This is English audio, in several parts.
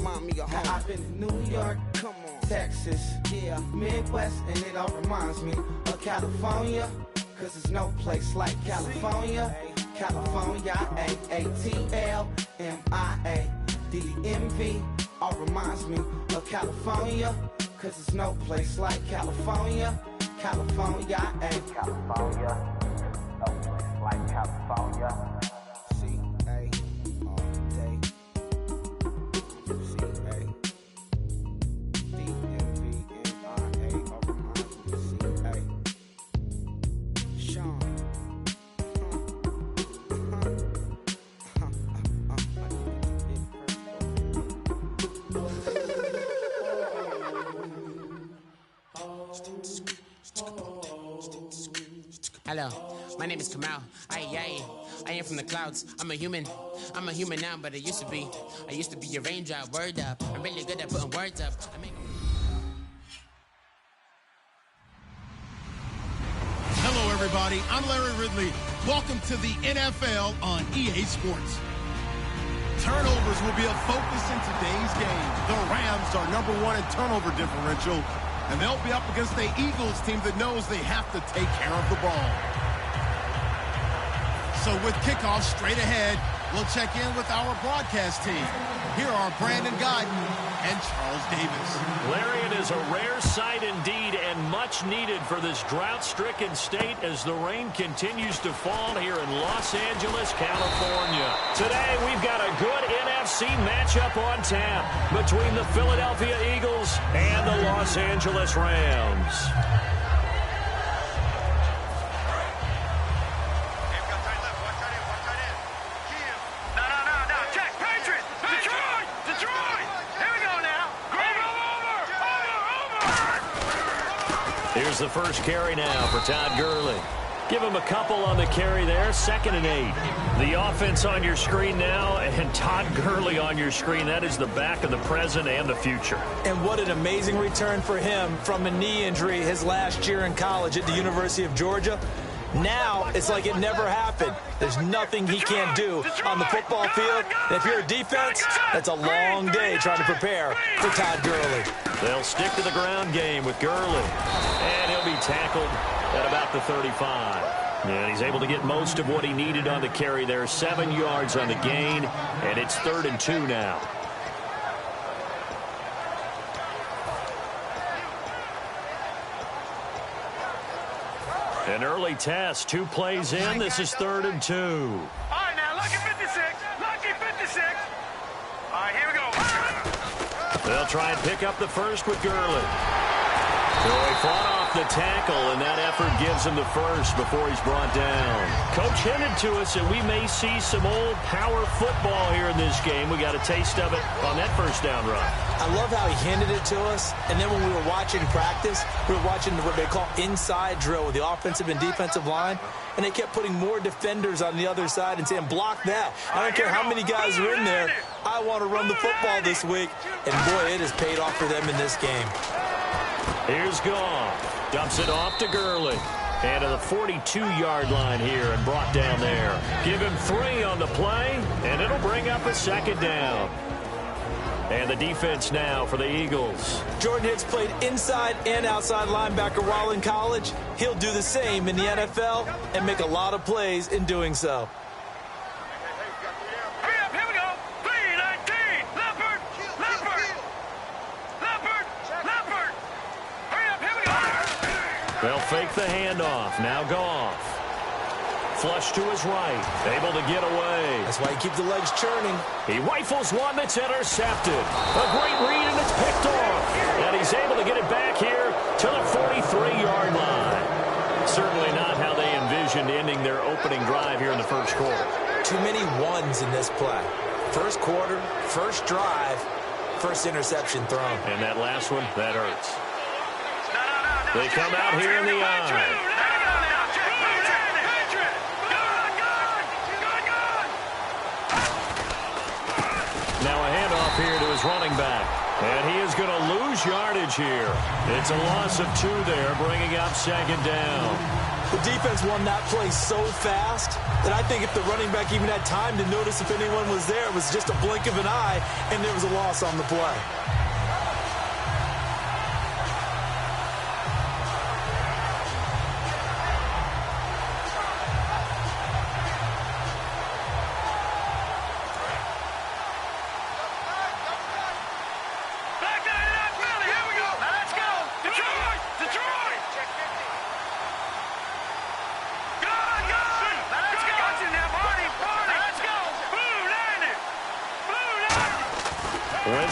remind me of home. I've been to New York, Come on. Texas, Yeah. Midwest, and it all reminds me of California, cause there's no place like California. California, A-A-T-L-M-I-A-D-M-V, all reminds me of California, cause there's no place like California. California, California, no place like California. C-A all day. C-A D-M-V-N-I-A all reminds me of C-A. Sean. Hello, my name is Kamal. I am from the clouds. I'm a human now, but I used to be a raindrop. Word up, I'm really good at putting words up. Hello, everybody. I'm Larry Ridley. Welcome to the NFL on EA Sports. Turnovers will be a focus in today's game. The Rams are #1 in turnover differential, and they'll be up against the Eagles team that knows they have to take care of the ball. So with kickoff straight ahead, we'll check in with our broadcast team. Here are Brandon Guyton and Charles Davis. Larry, it is a rare sight indeed and much needed for this drought-stricken state as the rain continues to fall here in Los Angeles, California. Today, we've got a good NFC matchup on tap between the Philadelphia Eagles and the Los Angeles Rams. Here's the first carry now for Todd Gurley. Give him a couple on the carry there, 2nd and 8. The offense on your screen now, and Todd Gurley on your screen. That is the back of the present and the future. And what an amazing return for him from a knee injury his last year in college at the University of Georgia. Now, it's like it never happened. There's nothing he can't do on the football field. And if you're a defense, that's a long day trying to prepare for Todd Gurley. They'll stick to the ground game with Gurley. And he'll be tackled at about the 35. And he's able to get most of what he needed on the carry there. 7 yards on the gain, and it's 3rd and 2 now. An early test, 2 plays in. This is 3rd and 2. All right, now, lucky 56. Lucky 56. All right, here we go. They'll try and pick up the first with Gurley. So he fought off the tackle, and that effort gives him the first before he's brought down. Coach hinted to us that we may see some old power football here in this game. We got a taste of it on that first down run. I love how he handed it to us, and then when we were watching practice, we were watching what they call inside drill with the offensive and defensive line, and they kept putting more defenders on the other side and saying, block that. I don't care how many guys are in there. I want to run the football this week, and boy, it has paid off for them in this game. Here's Goff. Dumps it off to Gurley. And to the 42-yard line here and brought down there. Give him 3 on the play, and it'll bring up a 2nd down. And the defense now for the Eagles. Jordan Hicks played inside and outside linebacker while in college. He'll do the same in the NFL and make a lot of plays in doing so. They'll fake the handoff. Now Goff. Flush to his right. Able to get away. That's why you keep the legs churning. He rifles one that's intercepted. A great read, and it's picked off. And he's able to get it back here to the 43-yard line. Certainly not how they envisioned ending their opening drive here in the first quarter. Too many ones in this play. First quarter, first drive, first interception thrown. And that last one, that hurts. They come out here in the eye. Now a handoff here to his running back. And he is going to lose yardage here. It's a loss of 2 there, bringing up 2nd down. The defense won that play so fast that I think if the running back even had time to notice if anyone was there, it was just a blink of an eye, and there was a loss on the play.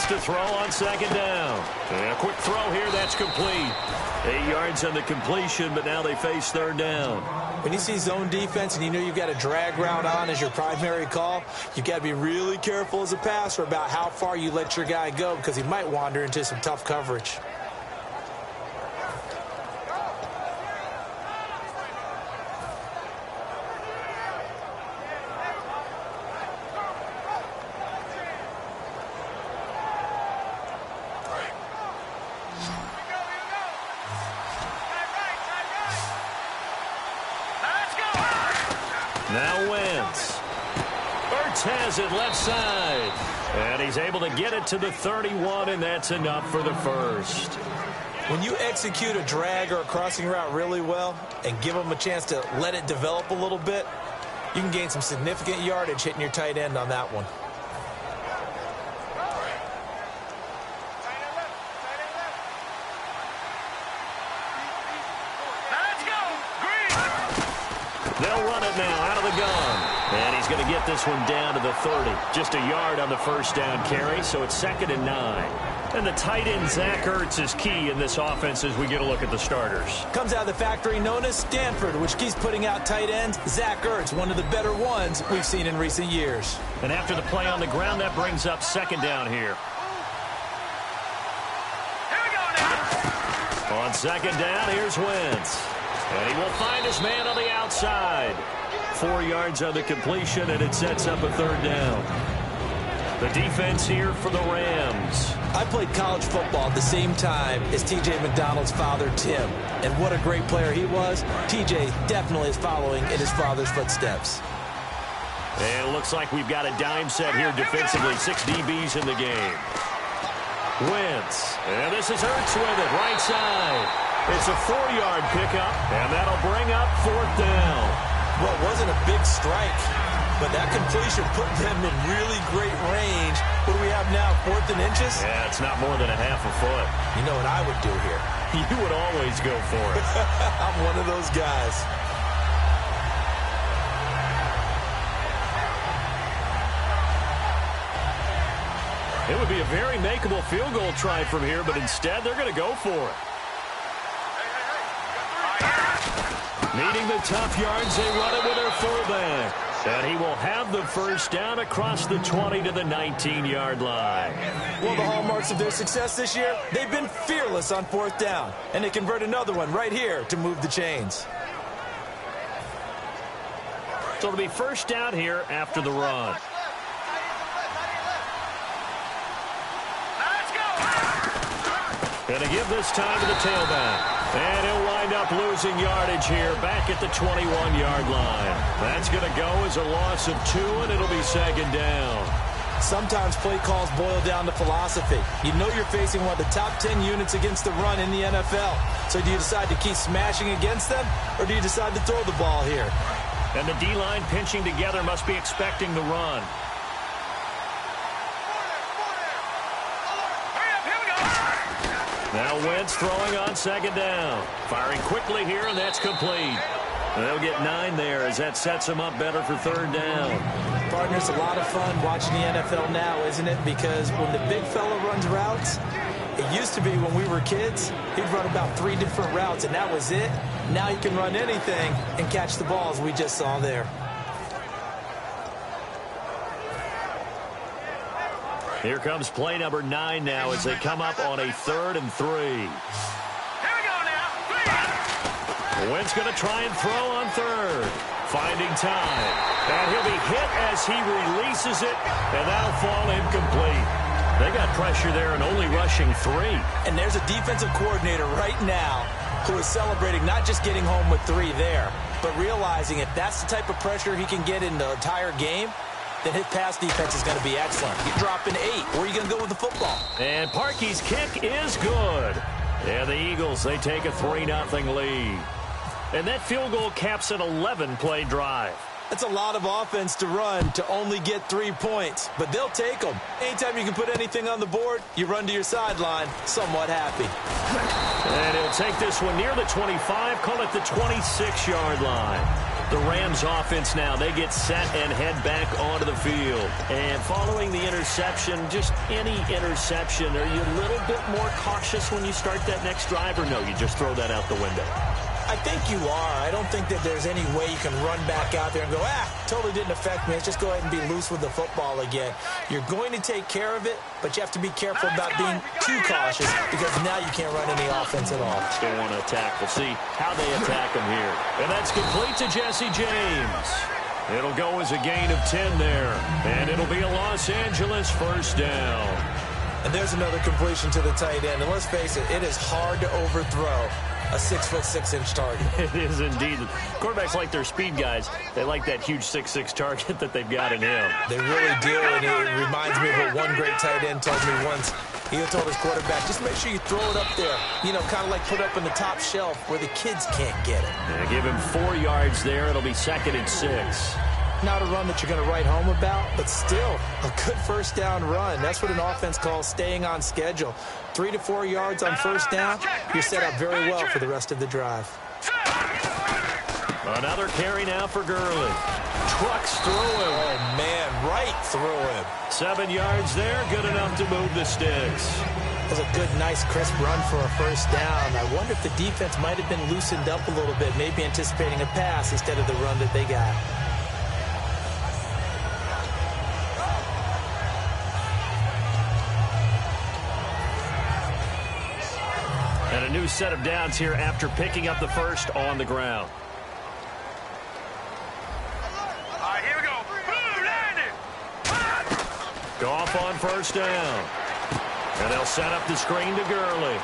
To throw on second down. And a quick throw here, that's complete. 8 yards on the completion, but now they face third down. When you see zone defense and you know you've got a drag route on as your primary call, you've got to be really careful as a passer about how far you let your guy go because he might wander into some tough coverage. Now Wentz. Ertz has it left side. And he's able to get it to the 31, and that's enough for the first. When you execute a drag or a crossing route really well and give them a chance to let it develop a little bit, you can gain some significant yardage hitting your tight end on that one. They'll run it now out of the gun. And he's going to get this one down to the 30. Just a yard on the first down carry, so it's 2nd and 9. And the tight end, Zach Ertz, is key in this offense as we get a look at the starters. Comes out of the factory known as Stanford, which keeps putting out tight ends. Zach Ertz, one of the better ones we've seen in recent years. And after the play on the ground, that brings up 2nd down here. Here we go now. On 2nd down, here's Wentz. And he will find his man on the outside. 4 yards on the completion, and it sets up a 3rd down. The defense here for the Rams. I played college football at the same time as T.J. McDonald's father, Tim. And what a great player he was. T.J. definitely is following in his father's footsteps. And it looks like we've got a dime set here defensively. 6 DBs in the game. Wentz. And this is Ertz with it, right side. It's a 4-yard pickup, and that'll bring up 4th down. Well, it wasn't a big strike, but that completion put them in really great range. What do we have now, 4th and inches? Yeah, it's not more than a half a foot. You know what I would do here? You would always go for it. I'm one of those guys. It would be a very makeable field goal try from here, but instead they're going to go for it. Needing the tough yards, they run it with their fullback. And he will have the first down across the 20 to the 19-yard line. Well, the hallmarks of their success this year, they've been fearless on 4th down. And they convert another one right here to move the chains. So it'll be first down here after the run. Going to give this time to the tailback. And he'll wind up losing yardage here back at the 21-yard line. That's going to go as a loss of 2, and it'll be 2nd down. Sometimes play calls boil down to philosophy. You know you're facing one of the top 10 units against the run in the NFL. So do you decide to keep smashing against them, or do you decide to throw the ball here? And the D-line pinching together must be expecting the run. Now Wentz throwing on 2nd down. Firing quickly here, and that's complete. They'll get 9 there as that sets them up better for 3rd down. Partner, it's a lot of fun watching the NFL now, isn't it? Because when the big fella runs routes, it used to be when we were kids, he'd run about 3 different routes, and that was it. Now he can run anything and catch the balls we just saw there. Here comes play number 9 now as they come up on a 3rd and 3. Here we go now. Wentz going to try and throw on 3rd. Finding time. And he'll be hit as he releases it, and that'll fall incomplete. They got pressure there and only rushing 3. And there's a defensive coordinator right now who is celebrating not just getting home with 3 there, but realizing if that's the type of pressure he can get in the entire game, then his pass defense is going to be excellent. You're dropping 8. Where are you going to go with the football? And Parkey's kick is good. And the Eagles, they take a 3-0 lead. And that field goal caps an 11-play drive. That's a lot of offense to run to only get 3 points, but they'll take them. Anytime you can put anything on the board, you run to your sideline somewhat happy. And he'll take this one near the 25, call it the 26-yard line. The Rams offense now, they get set and head back onto the field. And following the interception, just any interception, are you a little bit more cautious when you start that next drive, or no, you just throw that out the window? I think you are. I don't think that there's any way you can run back out there and go, totally didn't affect me. Let's just go ahead and be loose with the football again. You're going to take care of it, but you have to be careful about being too cautious because now you can't run any offense at all. They want to attack. We'll see how they attack him here. And that's complete to Jesse James. It'll go as a gain of 10 there. And it'll be a Los Angeles first down. And there's another completion to the tight end. And let's face it, it is hard to overthrow a 6'6" target. It is indeed. Quarterbacks like their speed guys. They like that huge 6'6" target that they've got in him. They really do, and it reminds me of what one great tight end told me once. He told his quarterback, just make sure you throw it up there. You know, kind of like put up in the top shelf where the kids can't get it. Yeah, give him 4 yards there. It'll be 2nd and 6. Not a run that you're going to write home about, but still a good first down run. That's what an offense calls staying on schedule. 3 to 4 yards on first down, you're set up very well for the rest of the drive. Another carry now for Gurley. Trucks through him. Oh, man, right through him. 7 yards there, good enough to move the sticks. That was a good, nice, crisp run for a first down. I wonder if the defense might have been loosened up a little bit, maybe anticipating a pass instead of the run that they got. And a new set of downs here after picking up the first on the ground. All right, here we go. Boom, landed. Goff on first down. And they'll set up the screen to Gurley.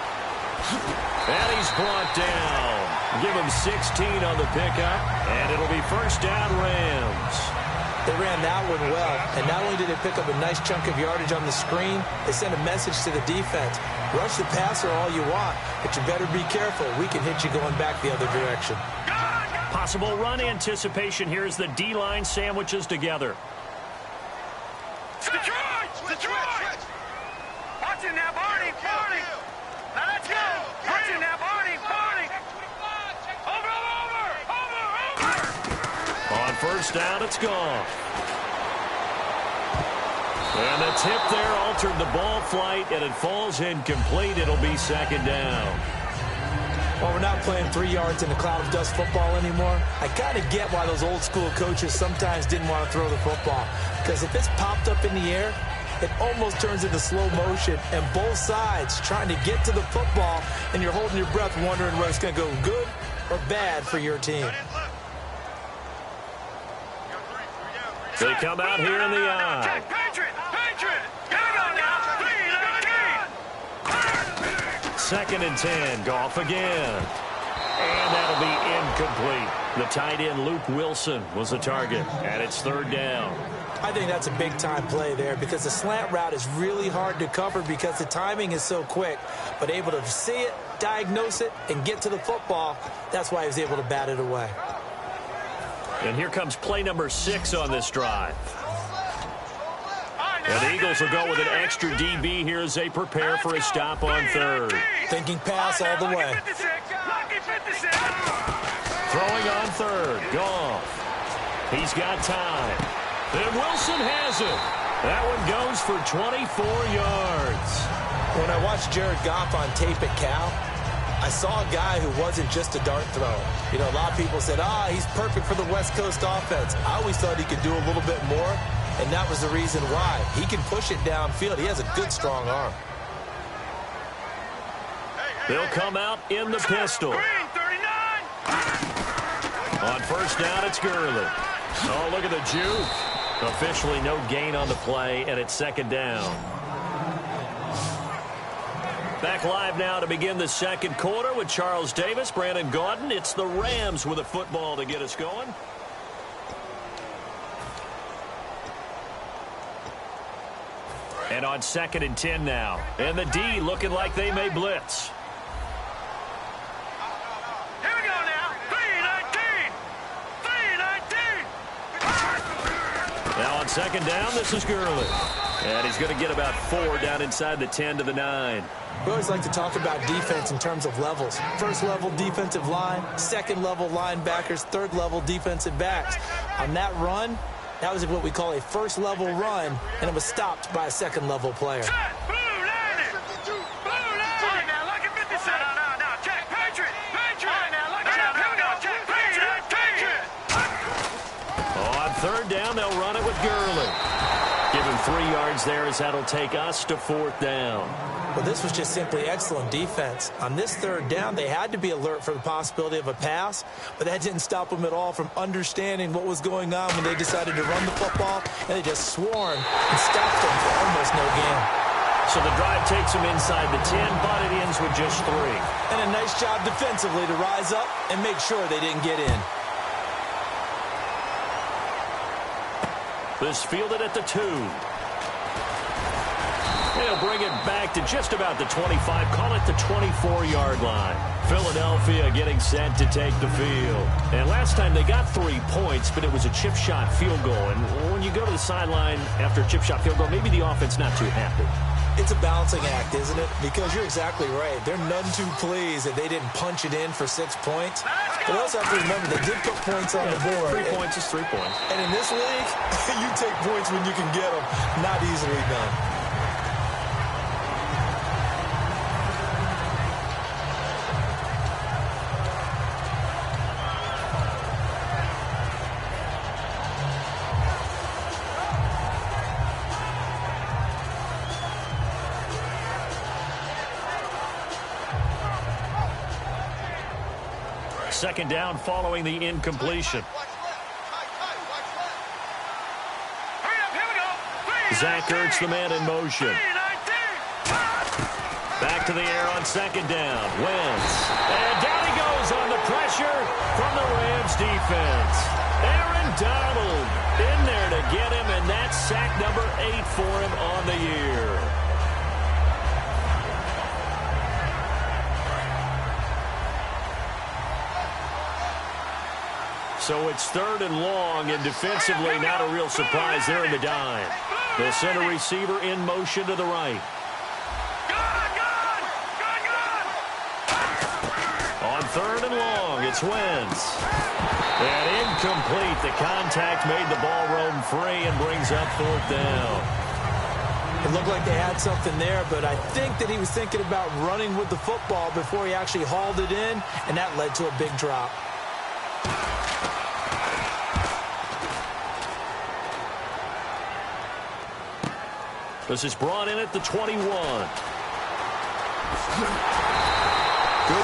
And he's brought down. Give him 16 on the pickup. And it'll be first down Rams. They ran that one well, and not only did they pick up a nice chunk of yardage on the screen, they sent a message to the defense. Rush the passer all you want, but you better be careful. We can hit you going back the other direction. Possible run anticipation here as the D-line sandwiches together. Detroit! Detroit! Watch it now, Barney! Barney! Now let's go! Watch it now, Barney! Barney! Over! On first down, it's gone. And the tip there altered the ball flight, and it falls incomplete. It'll be 2nd down. Well, we're not playing 3 yards in a cloud of dust football anymore. I kind of get why those old school coaches sometimes didn't want to throw the football. Because if it's popped up in the air, it almost turns into slow motion, and both sides trying to get to the football, and you're holding your breath wondering whether it's going to go good or bad for your team. They come out here in the eye. Patriot! Patriot! Get it on now! Please, 2nd and 10. Goff again. And that'll be incomplete. The tight end, Luke Wilson, was the target. And it's 3rd down. I think that's a big-time play there because the slant route is really hard to cover because the timing is so quick. But able to see it, diagnose it, and get to the football, that's why he was able to bat it away. And here comes play number 6 on this drive. And the Eagles will go with an extra DB here as they prepare for a stop on 3rd. Thinking pass all the way. Throwing on 3rd. Goff. He's got time. And Wilson has it. That one goes for 24 yards. When I watched Jared Goff on tape at Cal, I saw a guy who wasn't just a dart thrower. You know, a lot of people said, he's perfect for the West Coast offense. I always thought he could do a little bit more, and that was the reason why. He can push it downfield. He has a good, strong arm. They'll come out in the pistol. On first down, it's Gurley. Oh, look at the juke. Officially no gain on the play, and it's 2nd down. Back live now to begin the second quarter with Charles Davis, Brandon Gaudin. It's the Rams with a football to get us going. And on 2nd and 10 now. And the D looking like they may blitz. Here we go now. 3-19. 3-19. Now on 2nd down, this is Gurley. And he's going to get about 4 down inside the 10 to the 9. We always like to talk about defense in terms of levels. First level defensive line, second level linebackers, third level defensive backs. On that run, that was what we call a first level run, and it was stopped by a second level player. On 3rd down, they'll run it with Gurley. Give him 3 yards there as that'll take us to 4th down. Well, this was just simply excellent defense. On this 3rd down, they had to be alert for the possibility of a pass, but that didn't stop them at all from understanding what was going on when they decided to run the football, and they just swarmed and stopped them for almost no gain. So the drive takes them inside the 10, but it ends with just 3. And a nice job defensively to rise up and make sure they didn't get in. This fielded at the 2. They'll bring it back to just about the 25, call it the 24-yard line. Philadelphia getting set to take the field. And last time they got 3 points, but it was a chip shot field goal. And when you go to the sideline after a chip shot field goal, maybe the offense not too happy. It's a balancing act, isn't it? Because you're exactly right. They're none too pleased that they didn't punch it in for 6 points. But also have to remember, they did put points on the board. 3 points is 3 points. And in this league, you take points when you can get them. Not easily done. Second down following the incompletion. Zach Ertz, the man in motion. Back to the air on 2nd down. Wentz. And down he goes on the pressure from the Rams defense. Aaron Donald in there to get him, and that's sack number 8 for him on the year. So it's 3rd and long, and defensively not a real surprise there in the dime. The center receiver in motion to the right. On 3rd and long, it's Wentz. And incomplete. The contact made the ball roam free and brings up 4th down. It looked like they had something there, but I think that he was thinking about running with the football before he actually hauled it in, and that led to a big drop. This is brought in at the 21. Good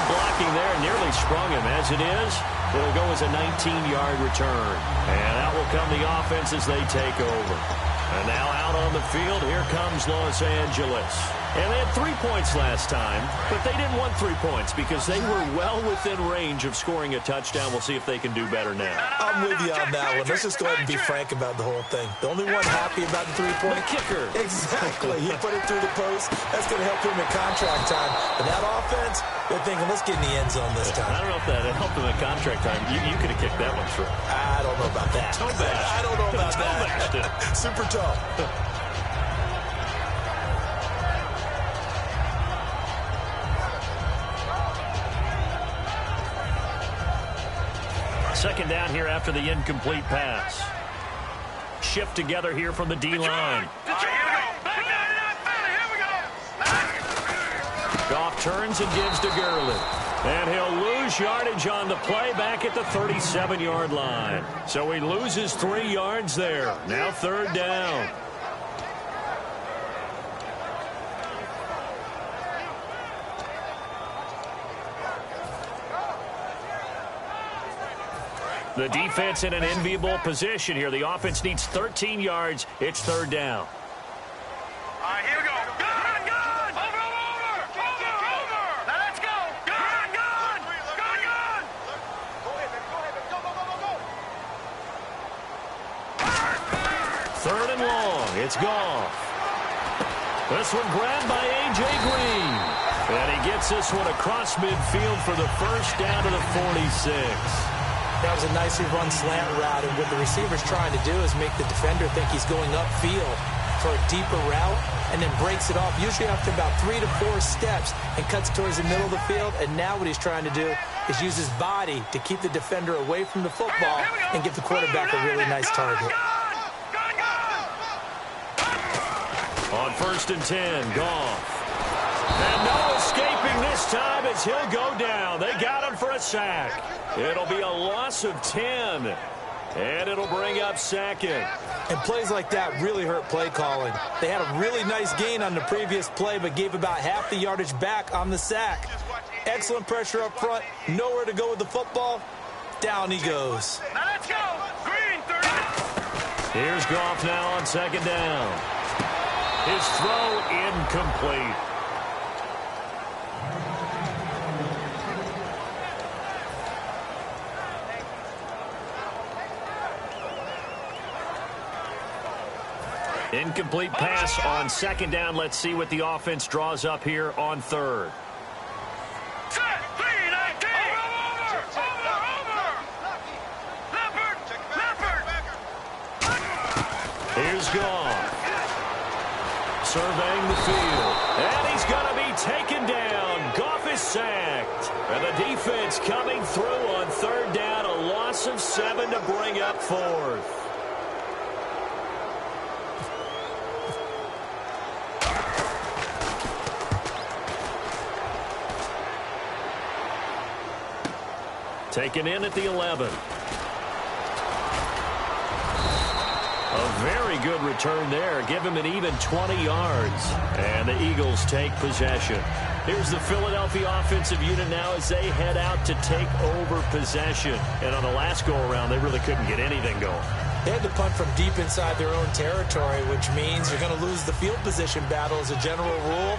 blocking there. Nearly sprung him. As it is, it'll go as a 19-yard return. And out will come the offense as they take over. And now out on the field, here comes Los Angeles. And they had 3 points last time, but they didn't want 3 points because they were well within range of scoring a touchdown. We'll see if they can do better now. I'm with you on that one. Let's just go ahead and be frank about the whole thing. The only one happy about the 3-point kicker. Exactly. He put it through the post. That's going to help him in contract time. But that offense, they're thinking, let's get in the end zone this time. I don't know if that helped him in contract time. You could have kicked that one through. I don't know about that. Toe bashed. I don't know about that. Super tough. Second down here after the incomplete pass. Shift together here from the D-line. Goff turns and gives to Gurley. And he'll lose yardage on the play back at the 37-yard line. So he loses 3 yards there. Now 3rd down. The defense in an enviable position here. The offense needs 13 yards. It's 3rd down. All right, here we go. Gun! Over! It's Goff. This one grabbed by A.J. Green. And he gets this one across midfield for the first down to the 46. That was a nicely run slant route, and what the receiver's trying to do is make the defender think he's going upfield for a deeper route, and then breaks it off, usually after about 3 to 4 steps, and cuts towards the middle of the field. And now what he's trying to do is use his body to keep the defender away from the football and give the quarterback a really nice target. On 1st and 10, Goff. And no escaping this time as he'll go down. They got him for a sack. It'll be a loss of 10. And it'll bring up second. And plays like that really hurt play calling. They had a really nice gain on the previous play, but gave about half the yardage back on the sack. Excellent pressure up front. Nowhere to go with the football. Down he goes. Now let's go. Green 30. Here's Goff now on 2nd down. His throw incomplete. Incomplete pass on 2nd down. Let's see what the offense draws up here on 3rd. Set. 3-19. Over. Leopard. Here's Goff. Surveying the field. And he's going to be taken down. Goff is sacked. And the defense coming through on 3rd down. A loss of 7 to bring up 4th. Taken in at the 11. A very good return there. Give him an even 20 yards. And the Eagles take possession. Here's the Philadelphia offensive unit now as they head out to take over possession. And on the last go-around, they really couldn't get anything going. They had to punt from deep inside their own territory, which means you're going to lose the field position battle as a general rule.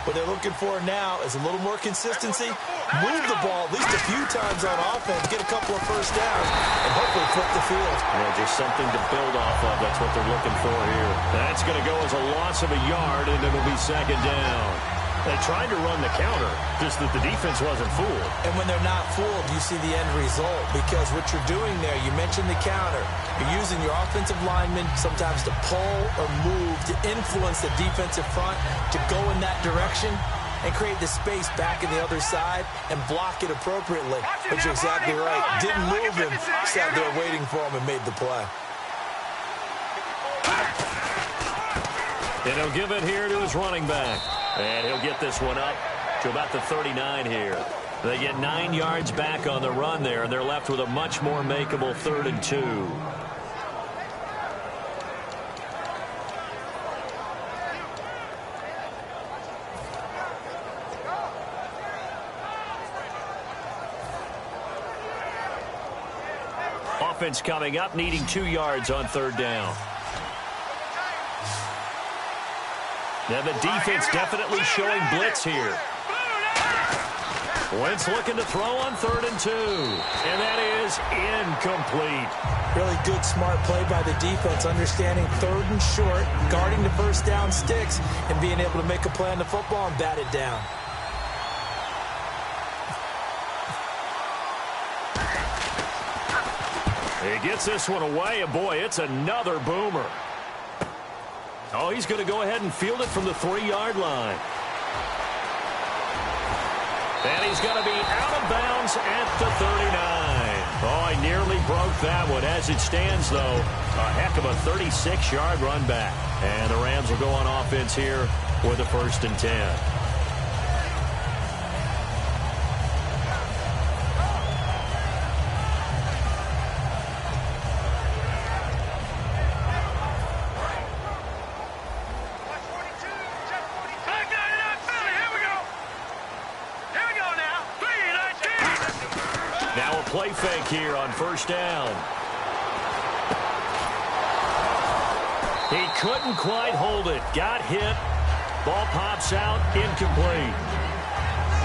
What they're looking for now is a little more consistency, move the ball at least a few times on offense, get a couple of first downs, and hopefully flip the field. Yeah, just something to build off of. That's what they're looking for here. That's going to go as a loss of a yard, and it'll be 2nd down. They tried to run the counter, just that the defense wasn't fooled. And when they're not fooled, you see the end result, because what you're doing there, you mentioned the counter. You're using your offensive linemen sometimes to pull or move to influence the defensive front to go in that direction and create the space back in the other side and block it appropriately. But you're exactly right. Didn't move him, sat there waiting for him and made the play. And he'll give it here to his running back. And he'll get this one up to about the 39 here. They get 9 yards back on the run there, and they're left with a much more makeable 3rd and 2. Offense coming up, needing 2 yards on 3rd down. Now the defense definitely showing blitz here. Wentz looking to throw on 3rd and 2. And that is incomplete. Really good, smart play by the defense, understanding 3rd and short, guarding the first down sticks, and being able to make a play on the football and bat it down. He gets this one away, and boy, it's another boomer. Oh, he's going to go ahead and field it from the 3-yard line. And he's going to be out of bounds at the 39. Oh, he nearly broke that one. As it stands, though, a heck of a 36-yard run back. And the Rams will go on offense here with a 1st and 10. Play fake here on 1st down. He couldn't quite hold it. Got hit. Ball pops out. Incomplete.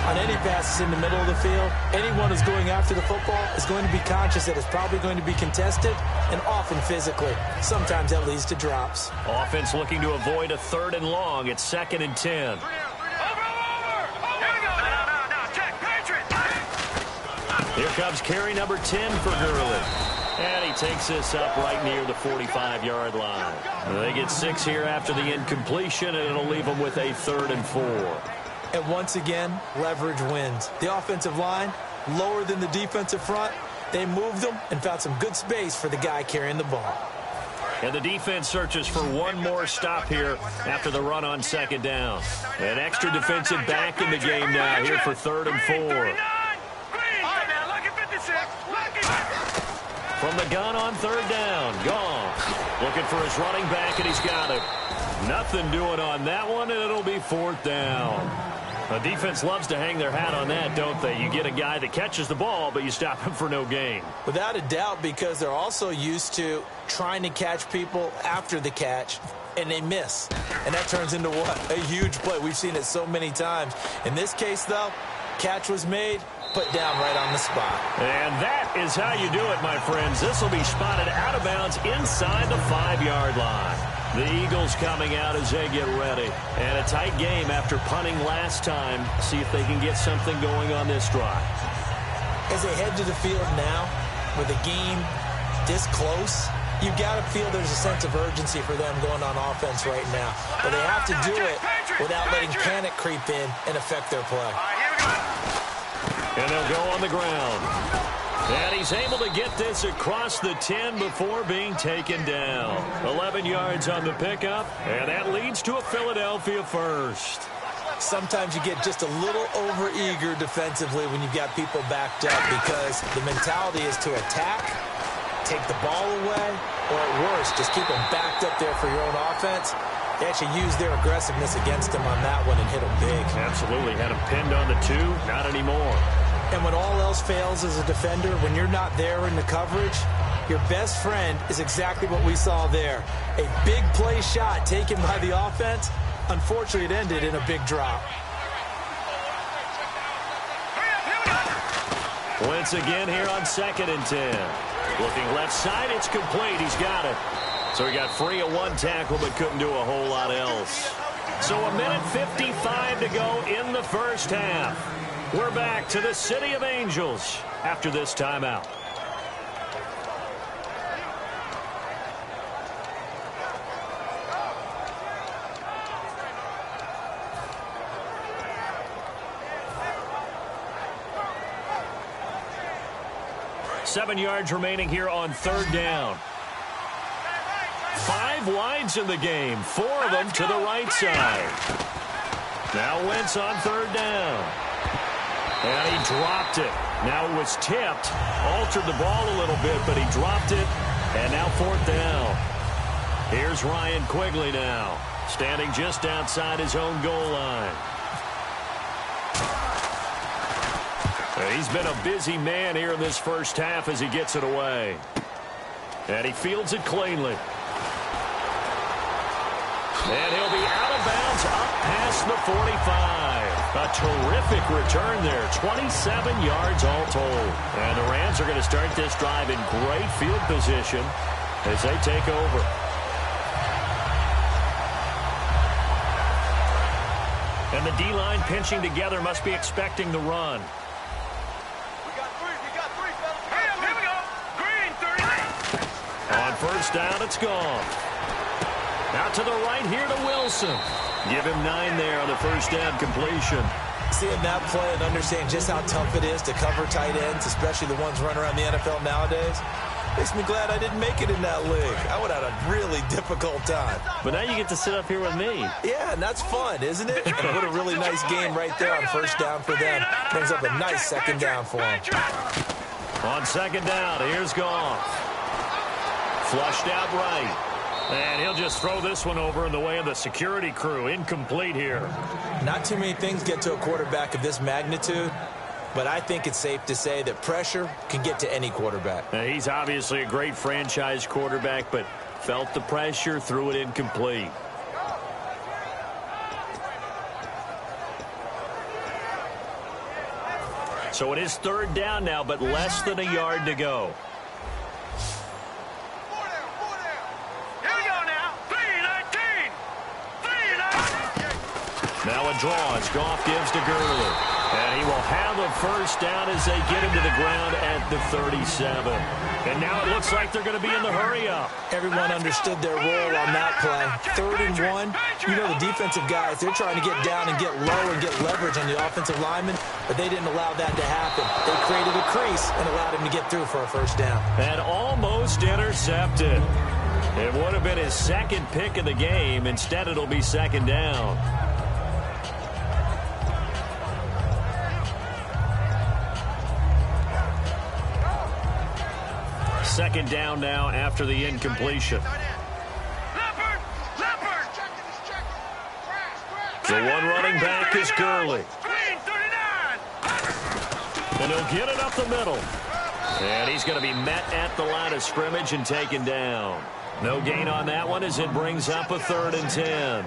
On any passes in the middle of the field, anyone who's going after the football is going to be conscious that it's probably going to be contested and often physically. Sometimes that leads to drops. Offense looking to avoid a 3rd and long. It's 2nd and 10. Here comes carry number 10 for Gurley. And he takes this up right near the 45-yard line. They get 6 here after the incompletion, and it'll leave them with a 3rd and 4. And once again, leverage wins. The offensive line, lower than the defensive front. They moved them and found some good space for the guy carrying the ball. And the defense searches for one more stop here after the run on 2nd down. An extra defensive back in the game now here for 3rd and 4. From the gun on 3rd down, gone. Looking for his running back, and he's got it. Nothing doing on that one, and it'll be 4th down. The defense loves to hang their hat on that, don't they? You get a guy that catches the ball, but you stop him for no gain. Without a doubt, because they're also used to trying to catch people after the catch, and they miss. And that turns into what? A huge play. We've seen it so many times. In this case, though, catch was made, put down right on the spot. And that is how you do it, my friends. This will be spotted out of bounds inside the 5-yard line. The Eagles coming out as they get ready. And a tight game after punting last time. See if they can get something going on this drive. As they head to the field now, with a game this close, you've got to feel there's a sense of urgency for them going on offense right now. But they have to do it without letting panic creep in and affect their play. And they'll go on the ground. And he's able to get this across the 10 before being taken down. 11 yards on the pickup, and that leads to a Philadelphia first. Sometimes you get just a little over-eager defensively when you've got people backed up because the mentality is to attack, take the ball away, or at worst, just keep them backed up there for your own offense. They actually used their aggressiveness against him on that one and hit him big. Absolutely. Had him pinned on the 2. Not anymore. And when all else fails as a defender, when you're not there in the coverage, your best friend is exactly what we saw there. A big play shot taken by the offense. Unfortunately, it ended in a big drop. Once again here on 2nd and 10. Looking left side, it's complete. He's got it. So he got free of one tackle but couldn't do a whole lot else. So 1:55 to go in the first half. We're back to the City of Angels after this timeout. Seven yards remaining here on 3rd down. 5 wides in the game, 4 of them to the right side. Now Wentz on 3rd down. And he dropped it. Now it was tipped. Altered the ball a little bit, but he dropped it. And now 4th down. Here's Ryan Quigley now, standing just outside his own goal line. He's been a busy man here in this first half as he gets it away. And he fields it cleanly. And he'll be out of bounds up past the 45. A terrific return there. 27 yards all told. And the Rams are going to start this drive in great field position as they take over. And the D-line pinching together must be expecting the run. On 1st down, it's gone. Out to the right here to Wilson. Give him 9 there on the 1st down completion. Seeing that play and understanding just how tough it is to cover tight ends, especially the ones running around the NFL nowadays, makes me glad I didn't make it in that league. I would have had a really difficult time. But now you get to sit up here with me. Yeah, and that's fun, isn't it? And what a really nice game right there on 1st down for them. Brings up a nice 2nd down for them. On 2nd down, here's Goff. Flushed out right. And he'll just throw this one over in the way of the security crew. Incomplete here. Not too many things get to a quarterback of this magnitude, but I think it's safe to say that pressure can get to any quarterback. Now, he's obviously a great franchise quarterback, but felt the pressure, threw it incomplete. So it is third down now, but less than a yard to go. Here we go now. 3-19. 3-19. Now a draw as Goff gives to Gurley. And he will have a first down as they get him to the ground at the 37. And now it looks like they're going to be in the hurry-up. Everyone understood their role on that play. 3rd and 1. You know the defensive guys, they're trying to get down and get low and get leverage on the offensive lineman, but they didn't allow that to happen. They created a crease and allowed him to get through for a first down. And almost intercepted. It would have been his second pick of the game. Instead, it'll be second down. Second down now after the incompletion. The one running back is Gurley. And he'll get it up the middle. And he's going to be met at the line of scrimmage and taken down. No gain on that one as it brings up a 3rd and 10.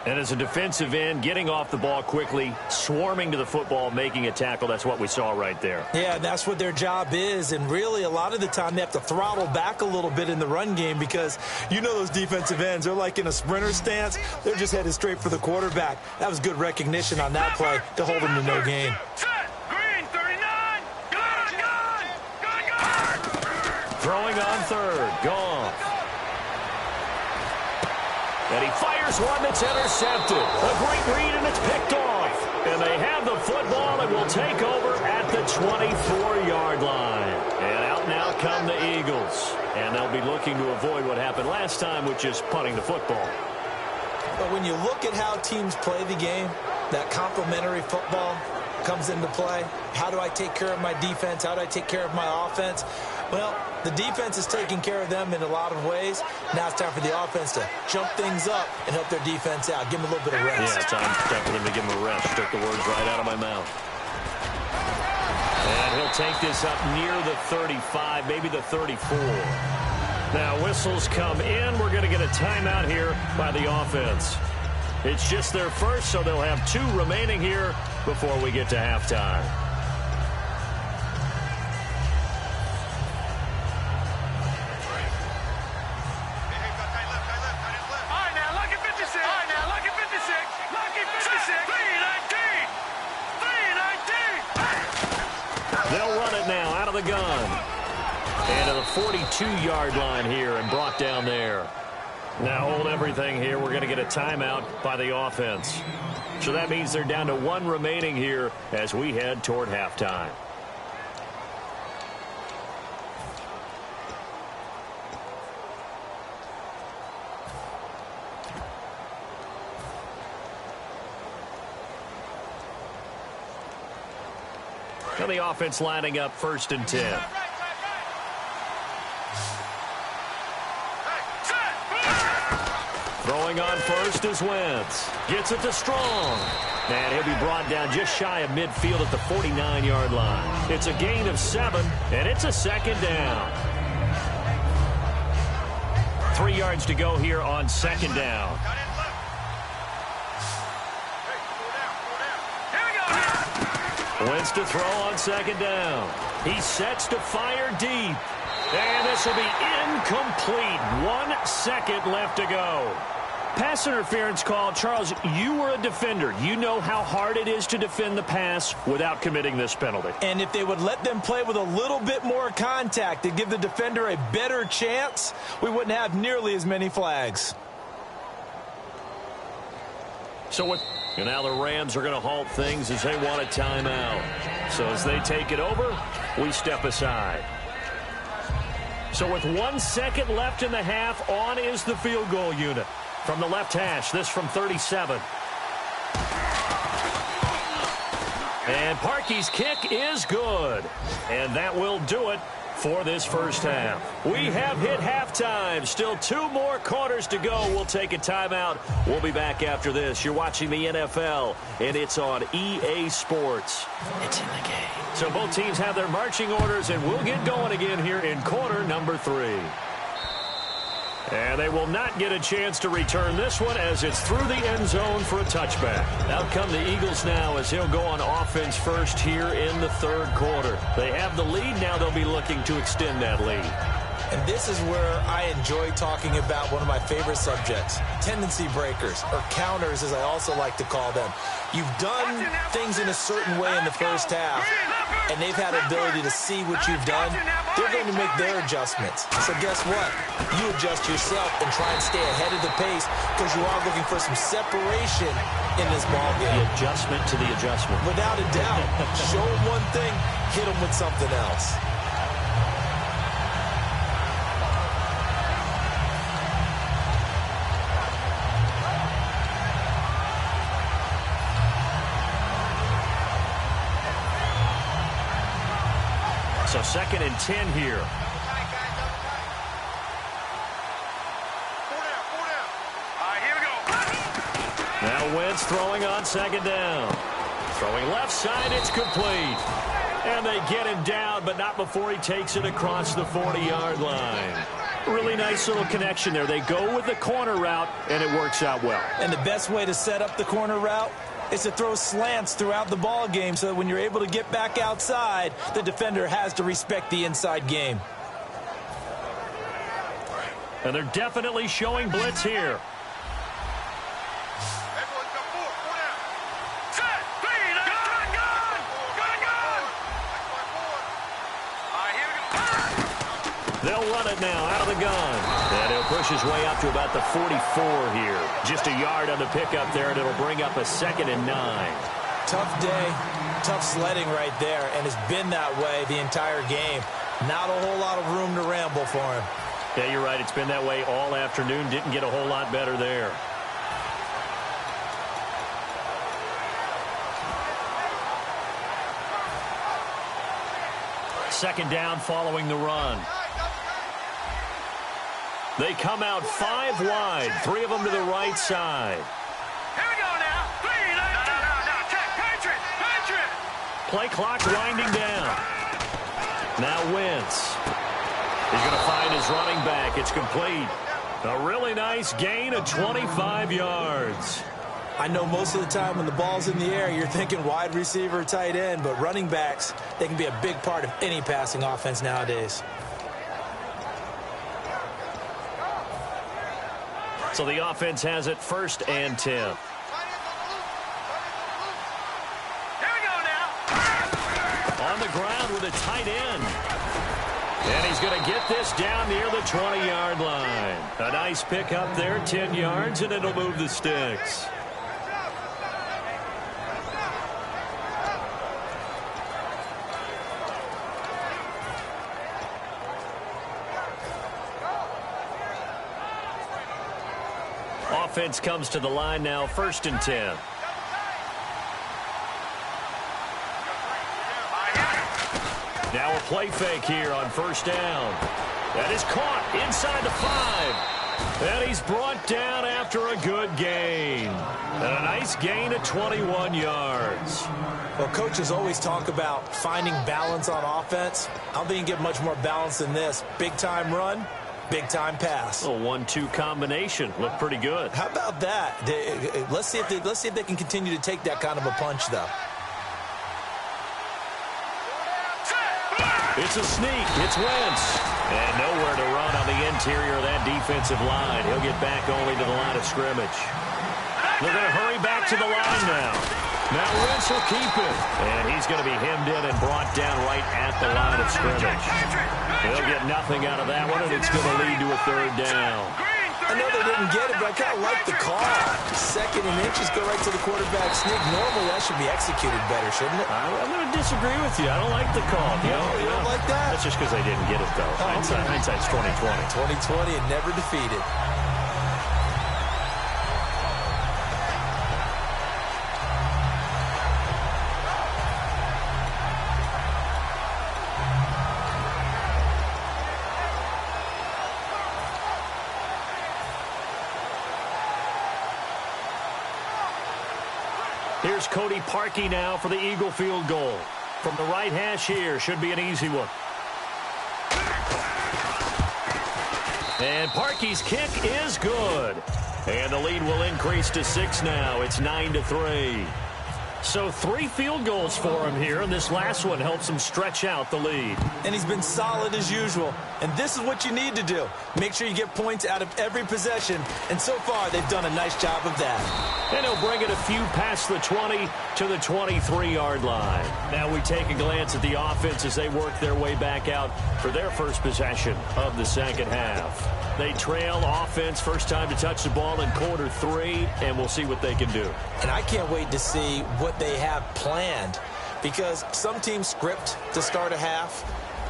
And as a defensive end, getting off the ball quickly, swarming to the football, making a tackle, that's what we saw right there. Yeah, that's what their job is. And really, a lot of the time, they have to throttle back a little bit in the run game because you know those defensive ends, they're like in a sprinter stance. They're just headed straight for the quarterback. That was good recognition on that play to hold him to no gain. Throwing on 3rd, Goff. And he fires one that's intercepted. A great read, and it's picked off. And they have the football and will take over at the 24-yard line. And out now come the Eagles. And they'll be looking to avoid what happened last time, which is punting the football. But when you look at how teams play the game, that complementary football comes into play. How do I take care of my defense? How do I take care of my offense? Well, the defense is taking care of them in a lot of ways. Now it's time for the offense to jump things up and help their defense out. Give them a little bit of rest. Yeah, time for them to give them a rest. Took the words right out of my mouth. And he'll take this up near the 35, maybe the 34. Now whistles come in. We're going to get a timeout here by the offense. It's just their first, so they'll have 2 remaining here before we get to halftime. They'll run it now out of the gun. And to the 42-yard line here and brought down there. Now hold everything here. We're going to get a timeout by the offense. So that means they're down to 1 remaining here as we head toward halftime. Now the offense lining up 1st and 10. Throwing on first is Wentz. Gets it to Strong. And he'll be brought down just shy of midfield at the 49-yard line. It's a gain of 7, and it's a second down. 3 yards to go here on 2nd down. Wentz to throw on 2nd down. He sets to fire deep. And this will be incomplete. 1 second left to go. Pass interference call. Charles, you were a defender. You know how hard it is to defend the pass without committing this penalty. And if they would let them play with a little bit more contact to give the defender a better chance, we wouldn't have nearly as many flags. And now the Rams are going to halt things as they want a timeout. So as they take it over, we step aside. So with 1 second left in the half, on is the field goal unit. From the left hash, this from 37. And Parkey's kick is good. And that will do it for this first half. We have hit halftime. Still 2 more quarters to go. We'll take a timeout. We'll be back after this. You're watching the NFL, and it's on EA Sports. It's in the game. So both teams have their marching orders, and we'll get going again here in quarter number 3. And they will not get a chance to return this one as it's through the end zone for a touchback. Out come the Eagles now as he'll go on offense first here in the third quarter. They have the lead. Now they'll be looking to extend that lead. And this is where I enjoy talking about one of my favorite subjects, tendency breakers, or counters as I also like to call them. You've done things in a certain way in the first half, and they've had the ability to see what you've done. They're going to make their adjustments. So guess what? You adjust yourself and try and stay ahead of the pace because you are looking for some separation in this ball game. The adjustment to the adjustment. Without a doubt. Show them one thing, hit them with something else. So 2nd and 10 here. Now Wentz throwing on 2nd down. Throwing left side, it's complete. And they get him down, but not before he takes it across the 40-yard line. Really nice little connection there. They go with the corner route, and it works out well. And the best way to set up the corner route is to throw slants throughout the ball game so that when you're able to get back outside, the defender has to respect the inside game. And they're definitely showing blitz here. They'll run it now out of the gun. And he'll push his way up to about the 44 here. Just a yard on the pickup there, and it'll bring up a 2nd and 9. Tough day, tough sledding right there, and it's been that way the entire game. Not a whole lot of room to ramble for him. Yeah, you're right. It's been that way all afternoon. Didn't get a whole lot better there. Second down following the run. They come out 5 wide, 3 of them to the right side. Here we go now. 3, no. Patriot. Play clock winding down. Now Wentz. He's going to find his running back. It's complete. A really nice gain of 25 yards. I know most of the time when the ball's in the air, you're thinking wide receiver, tight end, but running backs, they can be a big part of any passing offense nowadays. So the offense has it 1st and 10. Here we go now. On the ground with a tight end. And he's going to get this down near the 20-yard line. A nice pick up there, 10 yards, and it'll move the sticks. Offense comes to the line now, 1st and 10. Now a play fake here on 1st down. That is caught inside the 5. And he's brought down after a good gain. And a nice gain of 21 yards. Well, coaches always talk about finding balance on offense. I don't think you get much more balance than this. Big-time run, big-time pass. A 1-2 combination. Looked pretty good. How about that? Let's see if they can continue to take that kind of a punch, though. It's a sneak. It's Wentz. And nowhere to run on the interior of that defensive line. He'll get back only to the line of scrimmage. They're going to hurry back to the line now. Now Wentz will keep it. And he's going to be hemmed in and brought down right at the line of scrimmage. They'll get nothing out of that one, and it's going to lead to a 3rd down. I know they didn't get it, but I kind of like the call. 2nd and inches, go right to the quarterback sneak. Normally, that should be executed better, shouldn't it? I'm going to disagree with you. I don't like the call. You don't like that? That's just because they didn't get it, though. Hindsight's 20/20. 20/20 and never defeated. Here's Cody Parkey now for the Eagle field goal. From the right hash here, should be an easy one. And Parkey's kick is good. And the lead will increase to 6 now. It's 9-3. So 3 field goals for him here, and this last one helps him stretch out the lead. And he's been solid as usual. And this is what you need to do. Make sure you get points out of every possession. And so far, they've done a nice job of that. And he'll bring it a few past the 20 to the 23-yard line. Now we take a glance at the offense as they work their way back out for their first possession of the second half. They trail offense, first time to touch the ball in quarter 3, and we'll see what they can do. And I can't wait to see what they have planned, because some teams script to start a half.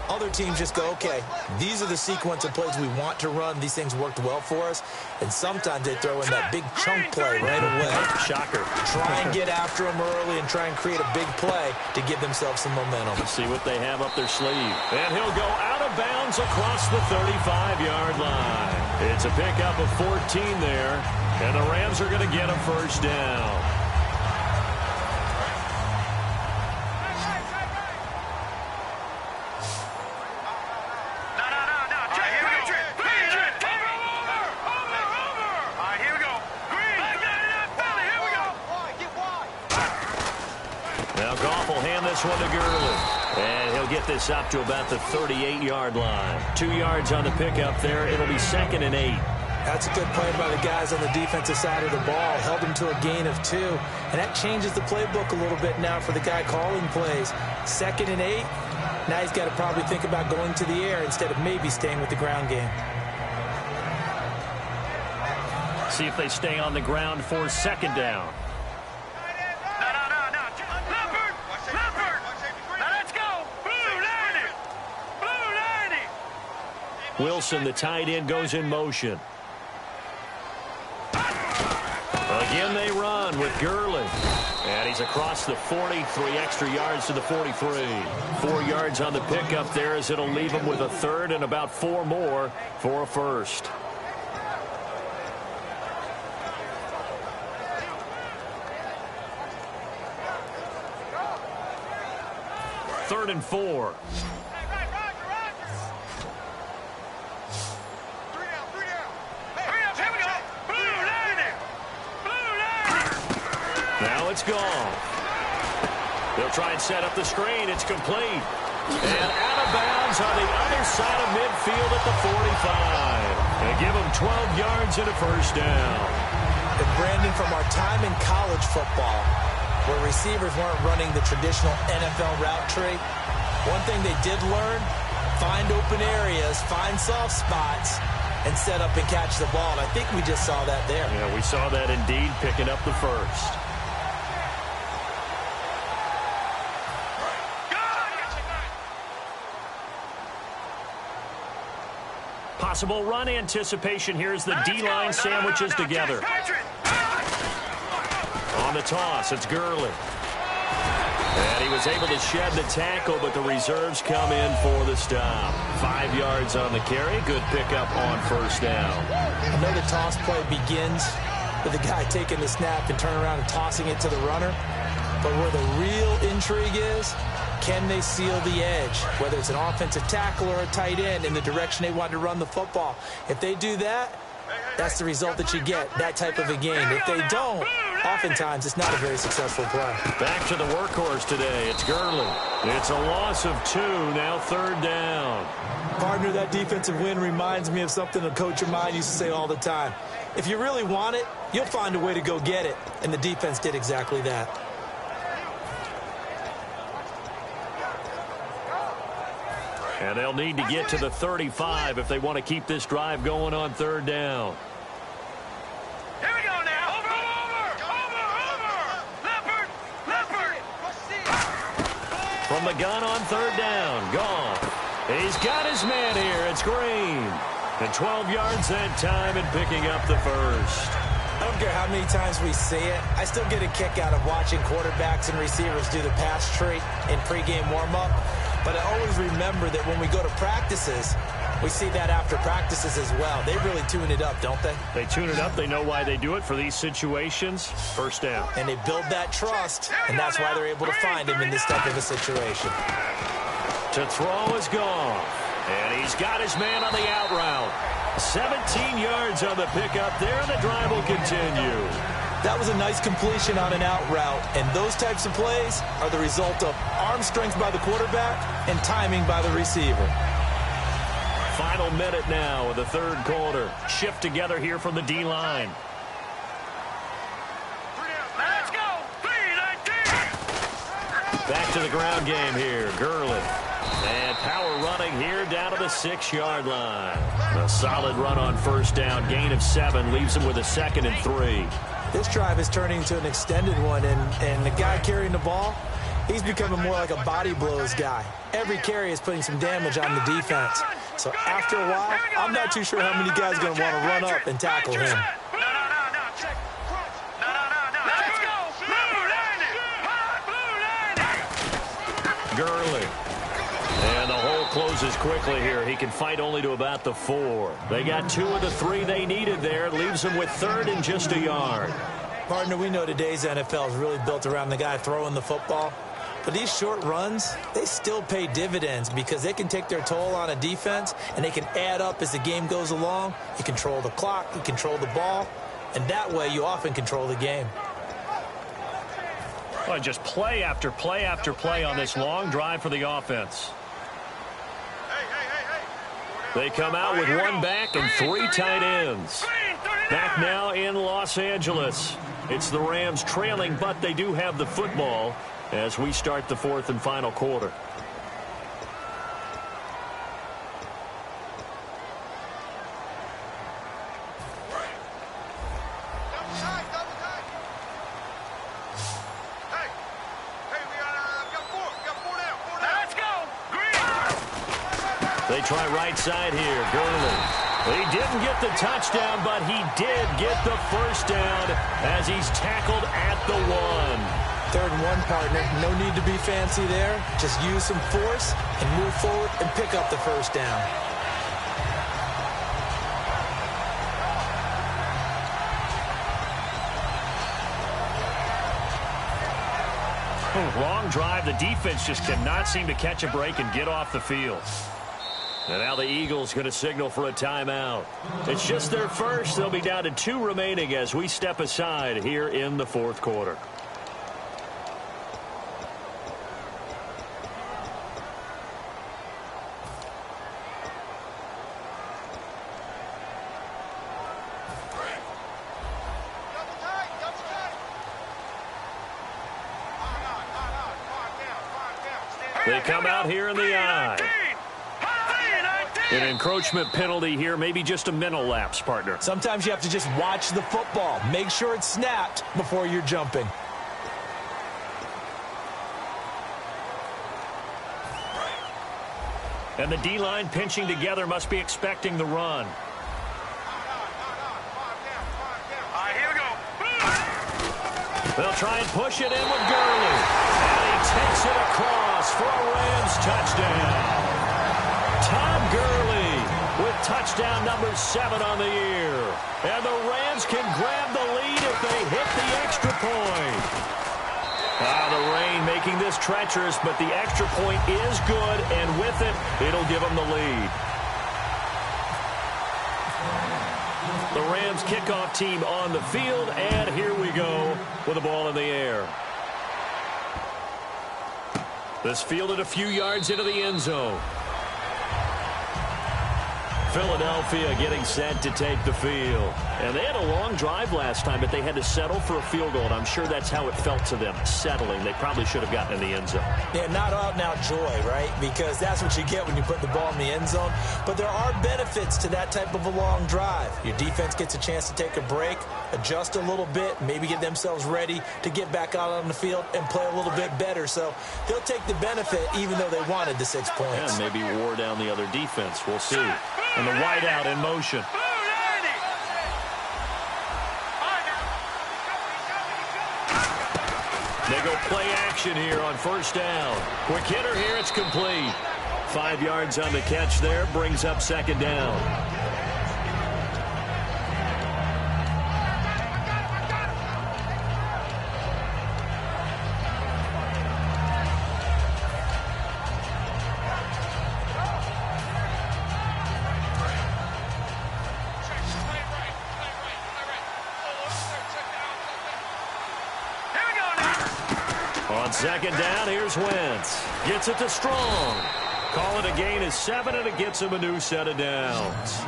Other teams just go, okay, these are the sequence of plays we want to run. These things worked well for us. And sometimes they throw in that big chunk play right away. Shocker. Try and get after them early and try and create a big play to give themselves some momentum. Let's see what they have up their sleeve. And he'll go out of bounds across the 35-yard line. It's a pickup of 14 there. And the Rams are going to get a first down. One to Gurley, and he'll get this up to about the 38-yard line. 2 yards on the pickup there. It'll be 2nd and 8. That's a good play by the guys on the defensive side of the ball. Held him to a gain of 2, and that changes the playbook a little bit now for the guy calling plays. 2nd and 8. Now he's got to probably think about going to the air instead of maybe staying with the ground game. See if they stay on the ground for 2nd down. Wilson, the tight end, goes in motion. Again, they run with Gurley. And he's across the 40, 3 extra yards to the 43. 4 yards on the pickup there as it'll leave him with a 3rd and about 4 more for a first. Third and 4. It's gone. They'll try and set up the screen. It's complete. And out of bounds on the other side of midfield at the 45. And give them 12 yards and a first down. And Brandon, from our time in college football, where receivers weren't running the traditional NFL route tree, one thing they did learn, find open areas, find soft spots, and set up and catch the ball. And I think we just saw that there. Yeah, we saw that indeed, picking up the first. Possible run anticipation here as the D-line sandwiches together. On the toss, it's Gurley. And he was able to shed the tackle, but the reserves come in for the stop. 5 yards on the carry. Good pickup on first down. I know the toss play begins with the guy taking the snap and turning around and tossing it to the runner. But where the real intrigue is, can they seal the edge, whether it's an offensive tackle or a tight end, in the direction they want to run the football? If they do that, that's the result that you get, that type of a game. If they don't, oftentimes it's not a very successful play. Back to the workhorse today. It's Gurley. It's a loss of 2, now 3rd down. Partner, that defensive win reminds me of something a coach of mine used to say all the time. If you really want it, you'll find a way to go get it. And the defense did exactly that. And they'll need to get to the 35 if they want to keep this drive going on 3rd down. Here we go now. Over. Leopard. From the gun on 3rd down. Gone. He's got his man here. It's Green. And 12 yards that time and picking up the first. I don't care how many times we see it. I still get a kick out of watching quarterbacks and receivers do the pass tree in pregame warm-up. But I always remember that when we go to practices, we see that after practices as well. They really tune it up, don't they? They tune it up. They know why they do it for these situations. First down. And they build that trust, and that's why they're able to find him in this type of a situation. To throw is gone. And he's got his man on the out route. 17 yards on the pickup there, and the drive will continue. That was a nice completion on an out route, and those types of plays are the result of arm strength by the quarterback and timing by the receiver. Final minute now of the third quarter. Shift together here from the D-line. Let's go. 3-19. Back to the ground game here. Gurley. And power running here down to the 6-yard line. A solid run on first down. Gain of 7 leaves him with a 2nd and 3. This drive is turning into an extended one, and the guy carrying the ball, he's becoming more like a body blows guy. Every carry is putting some damage on the defense. So after a while, I'm not too sure how many guys are going to want to run up and tackle him. No. Let's go. Blue line. Gurley. And the hole closes quickly here. He can fight only to about the 4. They got 2 of the 3 they needed there. It leaves them with 3rd and just a yard. Partner, we know today's NFL is really built around the guy throwing the football. But these short runs, they still pay dividends because they can take their toll on a defense, and they can add up as the game goes along. You control the clock, you control the ball, and that way you often control the game. Well, just play after play after play on this long drive for the offense. They come out with 1 back and 3 tight ends. Back now in Los Angeles. It's the Rams trailing, but they do have the football as we start the 4th and final quarter. They try right side here. Gurley. He didn't get the touchdown, but he did get the first down as he's tackled at the 1. 3rd and 1, partner. No need to be fancy there. Just use some force and move forward and pick up the first down. Long drive. The defense just cannot seem to catch a break and get off the field. And now the Eagles going to signal for a timeout. It's just their first. They'll be down to 2 remaining as we step aside here in the 4th quarter. They come out here in the eye. An encroachment penalty here, maybe just a mental lapse, partner. Sometimes you have to just watch the football. Make sure it's snapped before you're jumping. And the D-line pinching together must be expecting the run. Here we go. They'll try and push it in with Gurley. And he takes it across for a Rams touchdown. Tom Gurley with touchdown number 7 on the year. And the Rams can grab the lead if they hit the extra point. The rain making this treacherous, but the extra point is good, and with it, it'll give them the lead. The Rams kickoff team on the field, and here we go with the ball in the air. This fielded a few yards into the end zone. Philadelphia getting set to take the field. And they had a long drive last time, but they had to settle for a field goal, and I'm sure that's how it felt to them, settling. They probably should have gotten in the end zone. Yeah, not out-and-out joy, right? Because that's what you get when you put the ball in the end zone. But there are benefits to that type of a long drive. Your defense gets a chance to take a break, adjust a little bit, maybe get themselves ready to get back out on the field and play a little bit better. So they'll take the benefit even though they wanted the 6 points. And maybe wore down the other defense. We'll see. And the wideout in motion. They go play action here on first down. Quick hitter here, it's complete. 5 yards on the catch there, brings up 2nd down. On second down, here's Wentz. Gets it to Strong. Call it a gain of 7, and it gets him a new set of downs.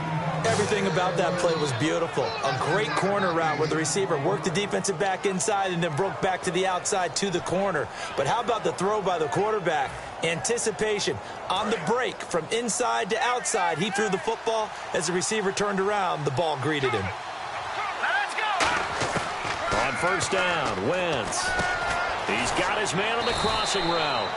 Everything about that play was beautiful. A great corner route where the receiver worked the defensive back inside and then broke back to the outside to the corner. But how about the throw by the quarterback? Anticipation on the break from inside to outside. He threw the football. As the receiver turned around, the ball greeted him. Let's go. On first down, Wentz. He's got his man on the crossing route.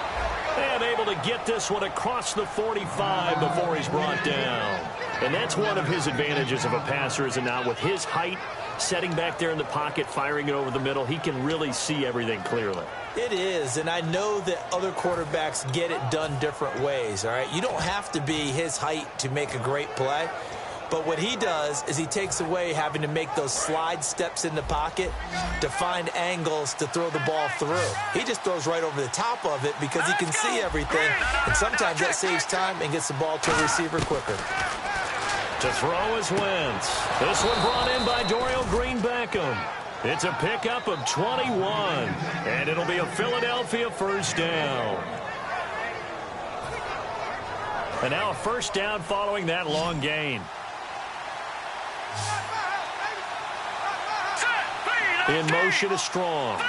And able to get this one across the 45 before he's brought down. And that's one of his advantages of a passer, is it not? With his height, setting back there in the pocket, firing it over the middle, he can really see everything clearly. It is, and I know that other quarterbacks get it done different ways, all right? You don't have to be his height to make a great play. But what he does is he takes away having to make those slide steps in the pocket to find angles to throw the ball through. He just throws right over the top of it because he can see everything, and sometimes that saves time and gets the ball to a receiver quicker. To throw is Wentz. This one brought in by Dorial Green-Beckham. It's a pickup of 21, and it'll be a Philadelphia first down. And now a first down following that long gain. In motion is Strong.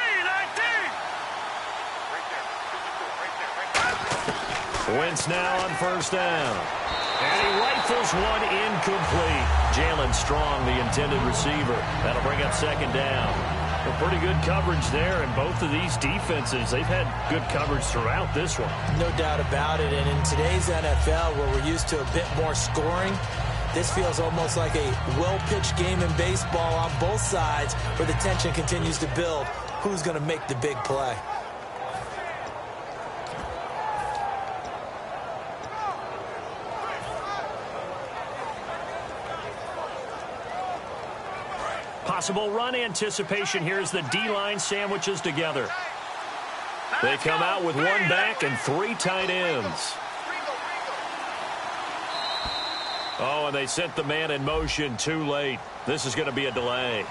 Wentz now on first down. And he rifles one incomplete. Jalen Strong, the intended receiver. That'll bring up second down. Well, pretty good coverage there, and both of these defenses, they've had good coverage throughout this one. No doubt about it, and in today's NFL, where we're used to a bit more scoring, this feels almost like a well-pitched game in baseball on both sides where the tension continues to build. Who's going to make the big play? Possible run anticipation here as the D-line sandwiches together. They come out with one back and 3 tight ends. Oh, and they sent the man in motion too late. This is going to be a delay.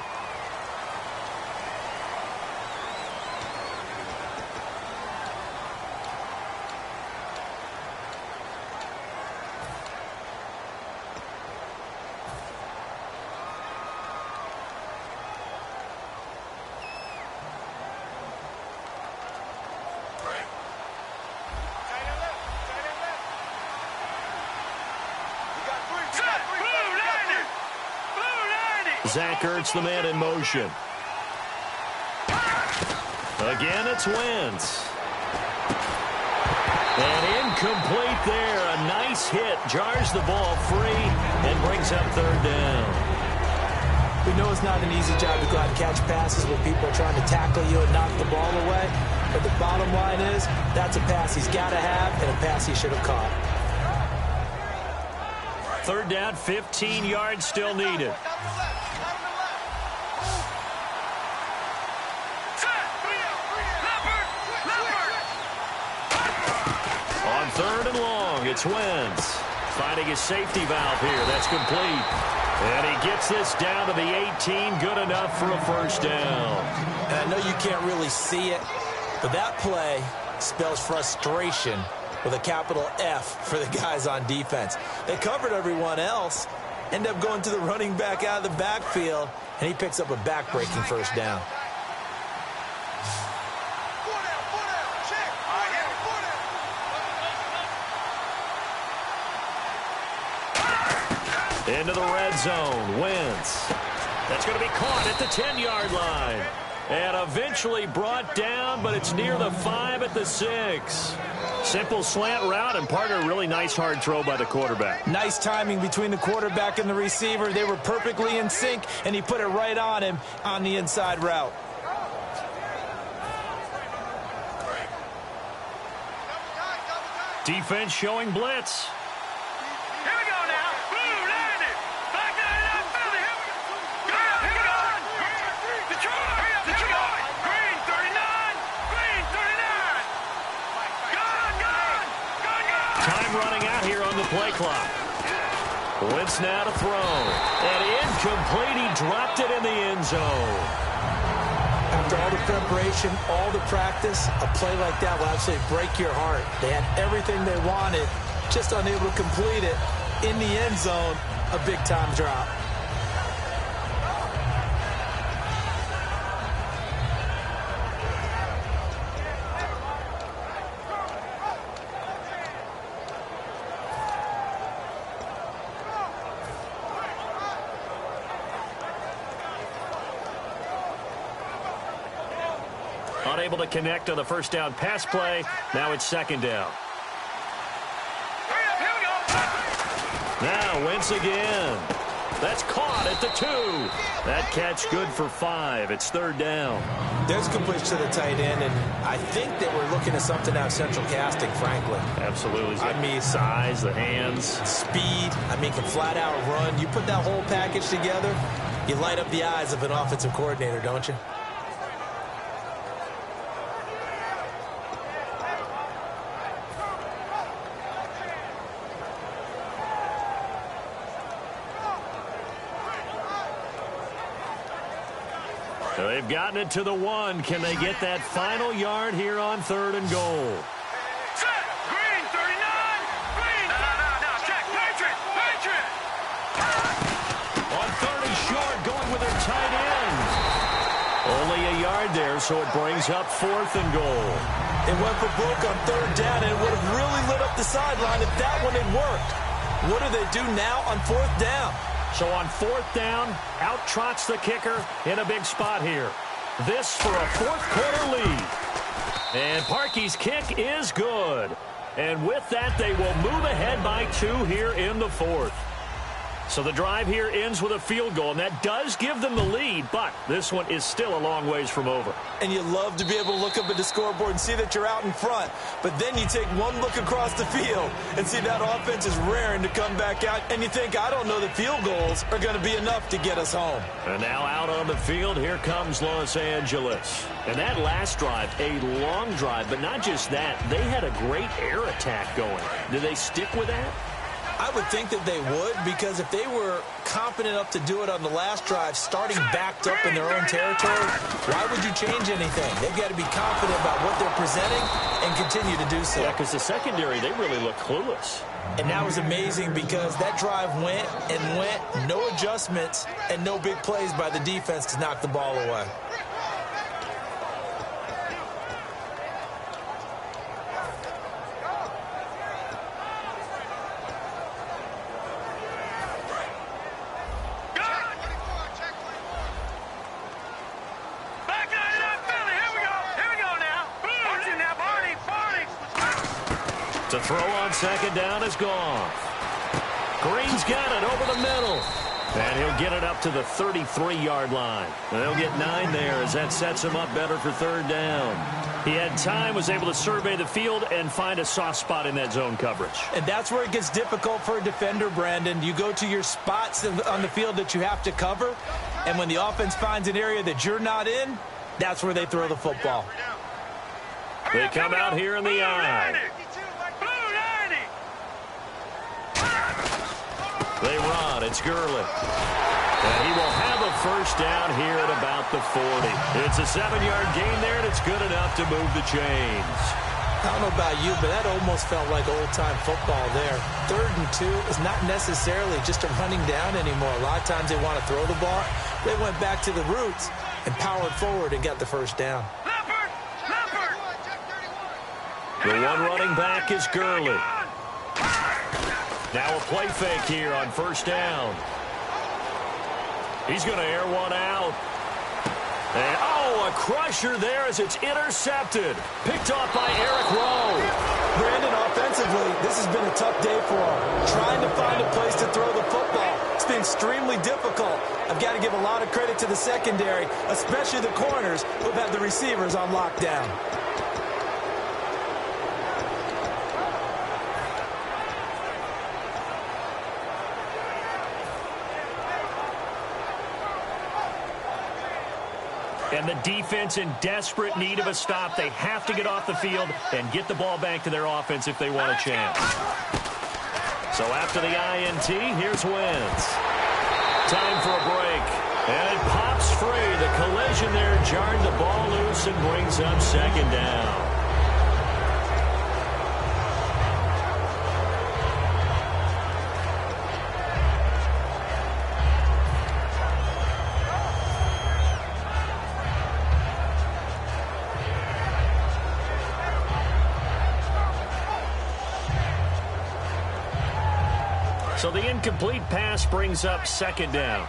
Zach Ertz, the man in motion. Again, it's Wentz. And incomplete there. A nice hit. Jars the ball free and brings up third down. We know it's not an easy job to go out and catch passes where people are trying to tackle you and knock the ball away. But the bottom line is that's a pass he's got to have and a pass he should have caught. Third down, 15 yards still needed. On third and long, it's Wentz. Finding his safety valve here. That's complete. And he gets this down to the 18. Good enough for a first down. And I know you can't really see it, but that play spells frustration with a capital F for the guys on defense. They covered everyone else, end up going to the running back out of the backfield, and he picks up a back-breaking first down. Into the red zone, Wentz. That's going to be caught at the 10-yard line. And eventually brought down, but it's near the 5 at the 6. Simple slant route, and part of a really nice hard throw by the quarterback. Nice timing between the quarterback and the receiver. They were perfectly in sync, and he put it right on him on the inside route. Defense showing blitz. Here we go now. Blue, landed. Back to the Philly. Here we go. Here we go. Detroit. Detroit. Green, 39. Green, 39. Gone. Time running out here on the play clock. Wentz now to throw. And incomplete. He dropped it in the end zone. I After all the preparation, all the practice, a play like that will absolutely break your heart. They had everything they wanted, just unable to complete it. In the end zone, a big-time drop. Unable to connect on the first down pass play. Now it's second down. Now Wentz again. That's caught at the 2. That catch good for 5. It's third down. There's completion to the tight end, and I think that we're looking at something out of central casting, frankly. Absolutely. I mean, size, the hands. Speed. I mean, can flat out run. You put that whole package together, you light up the eyes of an offensive coordinator, don't you? They've gotten it to the 1. Can they get that final yard here on 3rd and goal? Set. Green, 39. Green. No. Check. Patriot. On 3rd and short, going with their tight end. Only a yard there, so it brings up 4th and goal. It went for broke on 3rd down, and it would have really lit up the sideline if that one had worked. What do they do now on 4th down? So on 4th down, out trots the kicker in a big spot here. This for a 4th quarter lead. And Parkey's kick is good. And with that, they will move ahead by 2 here in the 4th. So the drive here ends with a field goal, and that does give them the lead, but this one is still a long ways from over. And you love to be able to look up at the scoreboard and see that you're out in front, but then you take one look across the field and see that offense is raring to come back out, and you think, I don't know that field goals are going to be enough to get us home. And now out on the field, here comes Los Angeles. And that last drive, a long drive, but not just that, they had a great air attack going. Do they stick with that? I would think that they would, because if they were confident enough to do it on the last drive, starting backed up in their own territory, why would you change anything? They've got to be confident about what they're presenting and continue to do so. Yeah, because the secondary, they really look clueless. And that was amazing because that drive went and went, no adjustments, and no big plays by the defense to knock the ball away. To throw on second down is gone. Green's got it over the middle. And he'll get it up to the 33-yard line. They'll get 9 there as that sets him up better for 3rd down. He had time, was able to survey the field and find a soft spot in that zone coverage. And that's where it gets difficult for a defender, Brandon. You go to your spots on the field that you have to cover, and when the offense finds an area that you're not in, that's where they throw the football. They come out here in the eye. They run. It's Gurley. And he will have a first down here at about the 40. It's a 7-yard gain there, and it's good enough to move the chains. I don't know about you, but that almost felt like old-time football there. 3rd and 2 is not necessarily just a running down anymore. A lot of times they want to throw the ball. They went back to the roots and powered forward and got the first down. The one running back is Gurley. Now a play fake here on first down. He's going to air one out. And, a crusher there as it's intercepted. Picked off by Eric Rowe. Brandon, offensively, this has been a tough day for him. Trying to find a place to throw the football. It's been extremely difficult. I've got to give a lot of credit to the secondary, especially the corners who've had the receivers on lockdown. And the defense in desperate need of a stop. They have to get off the field and get the ball back to their offense if they want a chance. So after the INT, here's Wentz. Time for a break. And it pops free. The collision there jarred the ball loose and brings up second down. So the incomplete pass brings up second down.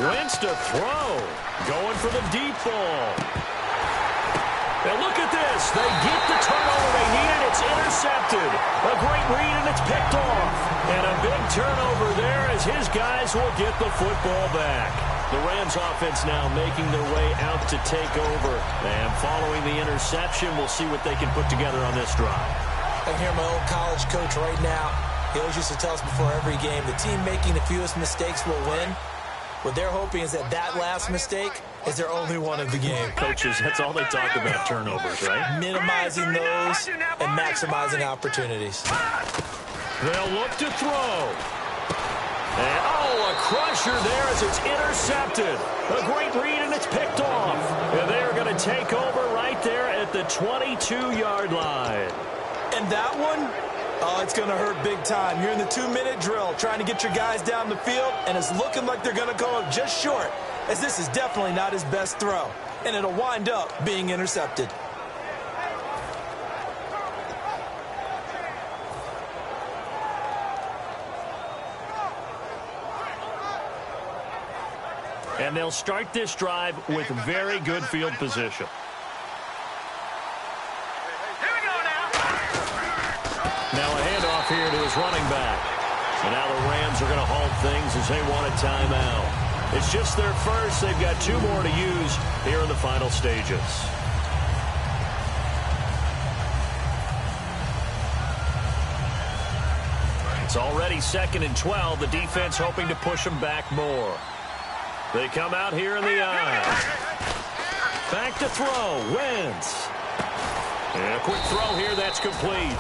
Wentz to throw. Going for the deep ball. Now look at this. They get the turnover they needed. It's intercepted. A great read, and it's picked off. And a big turnover there as his guys will get the football back. The Rams offense now making their way out to take over. And following the interception, we'll see what they can put together on this drive. I can hear my old college coach right now. He always used to tell us before every game, the team making the fewest mistakes will win. What they're hoping is that last mistake is their only one of the game. Coaches, that's all they talk about, turnovers, right? Minimizing those and maximizing opportunities. They'll look to throw. And, a crusher there as it's intercepted. A great read, and it's picked off. And they're going to take over right there at the 22-yard line. And that one? Oh, it's going to hurt big time. You're in the 2-minute drill trying to get your guys down the field, and it's looking like they're going to go up just short, as this is definitely not his best throw, and it'll wind up being intercepted. And they'll start this drive with very good field position. Now a handoff here to his running back. And now the Rams are going to halt things as they want a timeout. It's just their first. They've got 2 more to use here in the final stages. It's already 2nd and 12. The defense hoping to push them back more. They come out here in the eye. Back to throw. Wentz. And a quick throw here. That's complete.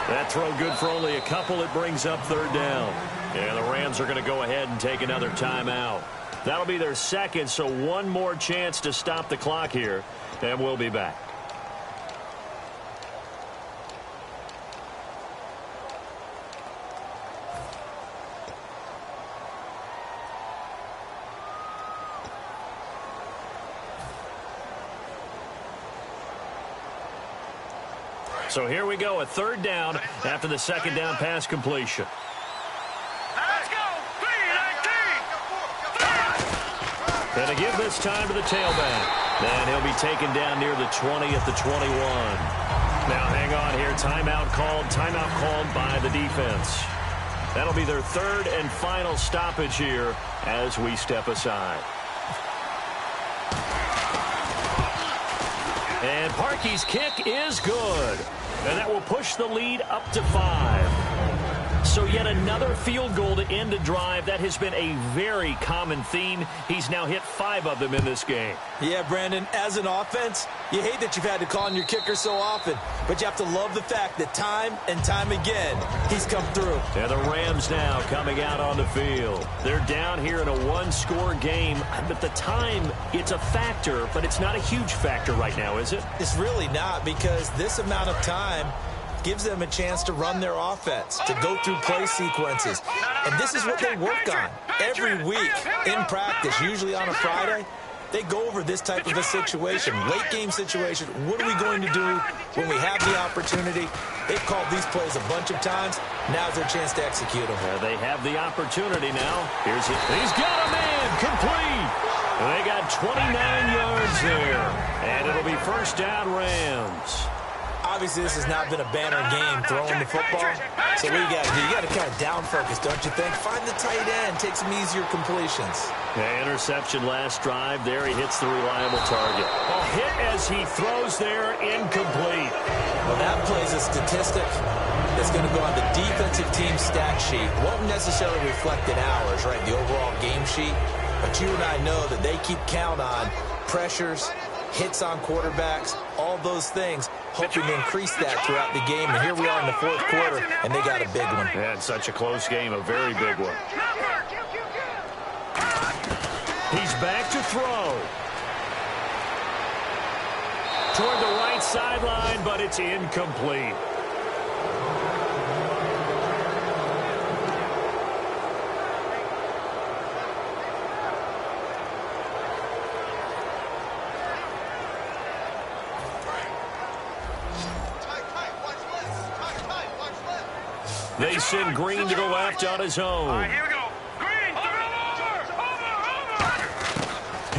That throw good for only a couple. It brings up 3rd down. And the Rams are going to go ahead and take another timeout. That'll be their 2nd, so 1 more chance to stop the clock here. And we'll be back. So here we go, a 3rd down after the 2nd down pass completion. Let's go! 3-19! And to give this time to the tailback. And he'll be taken down near the 20 at the 21. Now hang on here, timeout called by the defense. That'll be their 3rd and final stoppage here as we step aside. And Parkey's kick is good. And that will push the lead up to 5. So yet another field goal to end a drive. That has been a very common theme. He's now hit 5 of them in this game. Yeah, Brandon, as an offense, you hate that you've had to call on your kicker so often, but you have to love the fact that time and time again, he's come through. And the Rams now coming out on the field. They're down here in a 1-score game. At the time, it's a factor, but it's not a huge factor right now, is it? It's really not, because this amount of time gives them a chance to run their offense, to go through play sequences. And this is what they work on every week in practice, usually on a Friday. They go over this type of a situation, late game situation. What are we going to do when we have the opportunity? They've called these plays a bunch of times. Now's their chance to execute them. They have the opportunity now. Here's it. He's got a man complete. They got 29 yards there. And it'll be 1st down Rams. Obviously, this has not been a banner game throwing the football. So what you got to do? You got to kind of down focus, don't you think? Find the tight end, take some easier completions. Interception last drive. There he hits the reliable target. A hit as he throws there, incomplete. Well, that plays a statistic that's going to go on the defensive team stat sheet. Won't necessarily reflect in ours, right, the overall game sheet. But you and I know that they keep count on pressures, hits on quarterbacks, all those things, hoping to increase that throughout the game. And here we are in the fourth quarter, and they got a big one. Yeah, it's such a close game, a very big one. He's back to throw. Toward the right sideline, but it's incomplete. They send Green to the left on his own. All right, here we go. Green, over.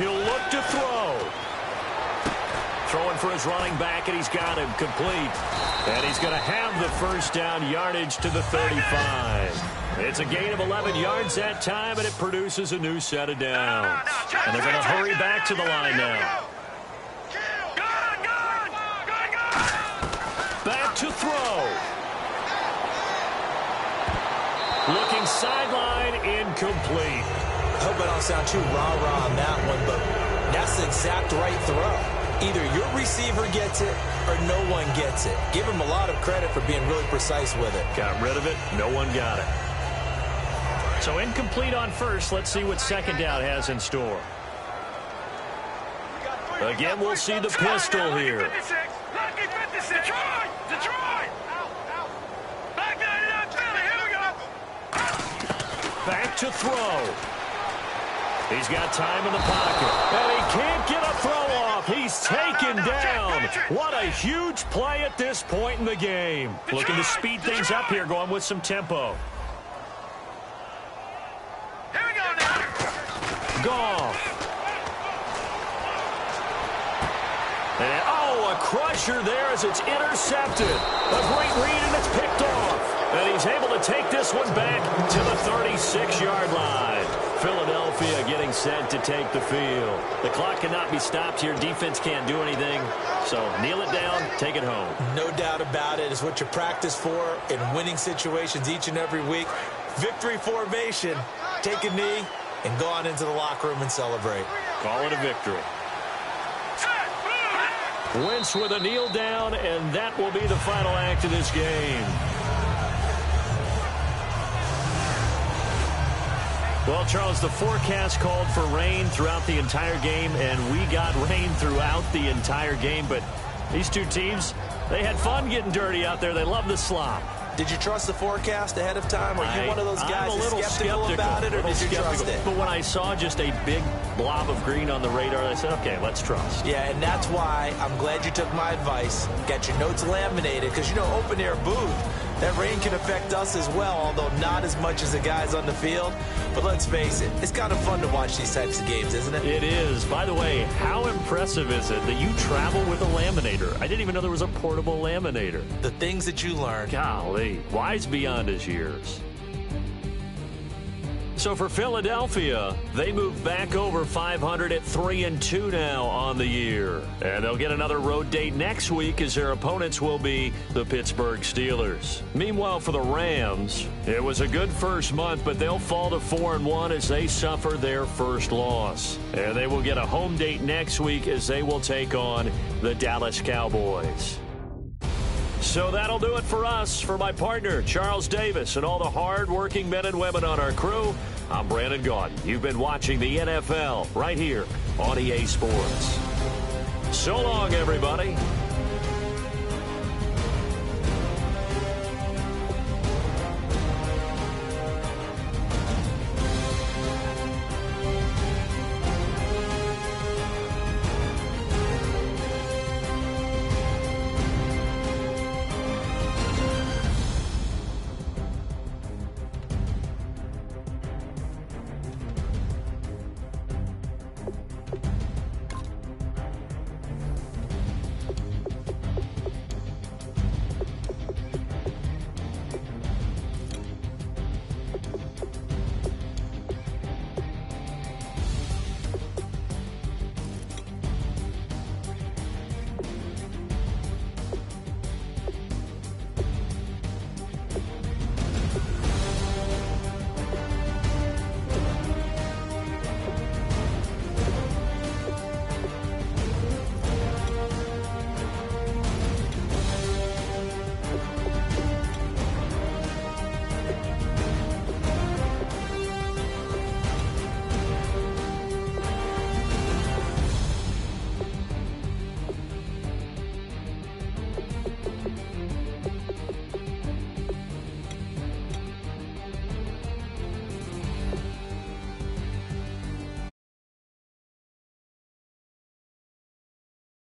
He'll look to throw. Throwing for his running back, and he's got him complete. And he's going to have the first down yardage to the 35. It's a gain of 11 yards that time, and it produces a new set of downs. And they're going to hurry back to the line now. Back to throw. Looking sideline, incomplete. I hope I don't sound too rah-rah on that one, but that's the exact right throw. Either your receiver gets it or no one gets it. Give him a lot of credit for being really precise with it. Got rid of it. No one got it. So incomplete on first. Let's see what second down has in store. Again, we'll see the pistol here. Back to throw. He's got time in the pocket. And he can't get a throw off. He's taken down. What a huge play at this point in the game. Looking to speed things up here, going with some tempo. Here we go now. Goff. And, oh, a crusher there as it's intercepted. A great read, and it's picked off. And he's able to take this one back to the 36-yard line. Philadelphia getting set to take the field. The clock cannot be stopped here. Defense can't do anything. So kneel it down, take it home. No doubt about it. It's what you practice for in winning situations each and every week. Victory formation. Take a knee and go on into the locker room and celebrate. Call it a victory. Wentz with a kneel down, and that will be the final act of this game. Well, Charles, the forecast called for rain throughout the entire game, and we got rain throughout the entire game. But these two teams, they had fun getting dirty out there. They love the slop. Did you trust the forecast ahead of time? Are you one of those guys that's skeptical about it, or did you trust it? But when I saw just a big blob of green on the radar, I said, okay, let's trust. Yeah, and that's why I'm glad you took my advice. Got your notes laminated, because, you know, open-air booth, that rain can affect us as well, although not as much as the guys on the field. But let's face it, it's kind of fun to watch these types of games, isn't it? It is. By the way, how impressive is it that you travel with a laminator? I didn't even know there was a portable laminator. The things that you learn. Golly, wise beyond his years. So for Philadelphia, they move back over 500 at 3-2 now on the year. And they'll get another road date next week as their opponents will be the Pittsburgh Steelers. Meanwhile, for the Rams, it was a good first month, but they'll fall to 4-1 as they suffer their first loss. And they will get a home date next week as they will take on the Dallas Cowboys. So that'll do it for us. For my partner, Charles Davis, and all the hard-working men and women on our crew, I'm Brandon Gaudin. You've been watching the NFL right here on EA Sports. So long, everybody.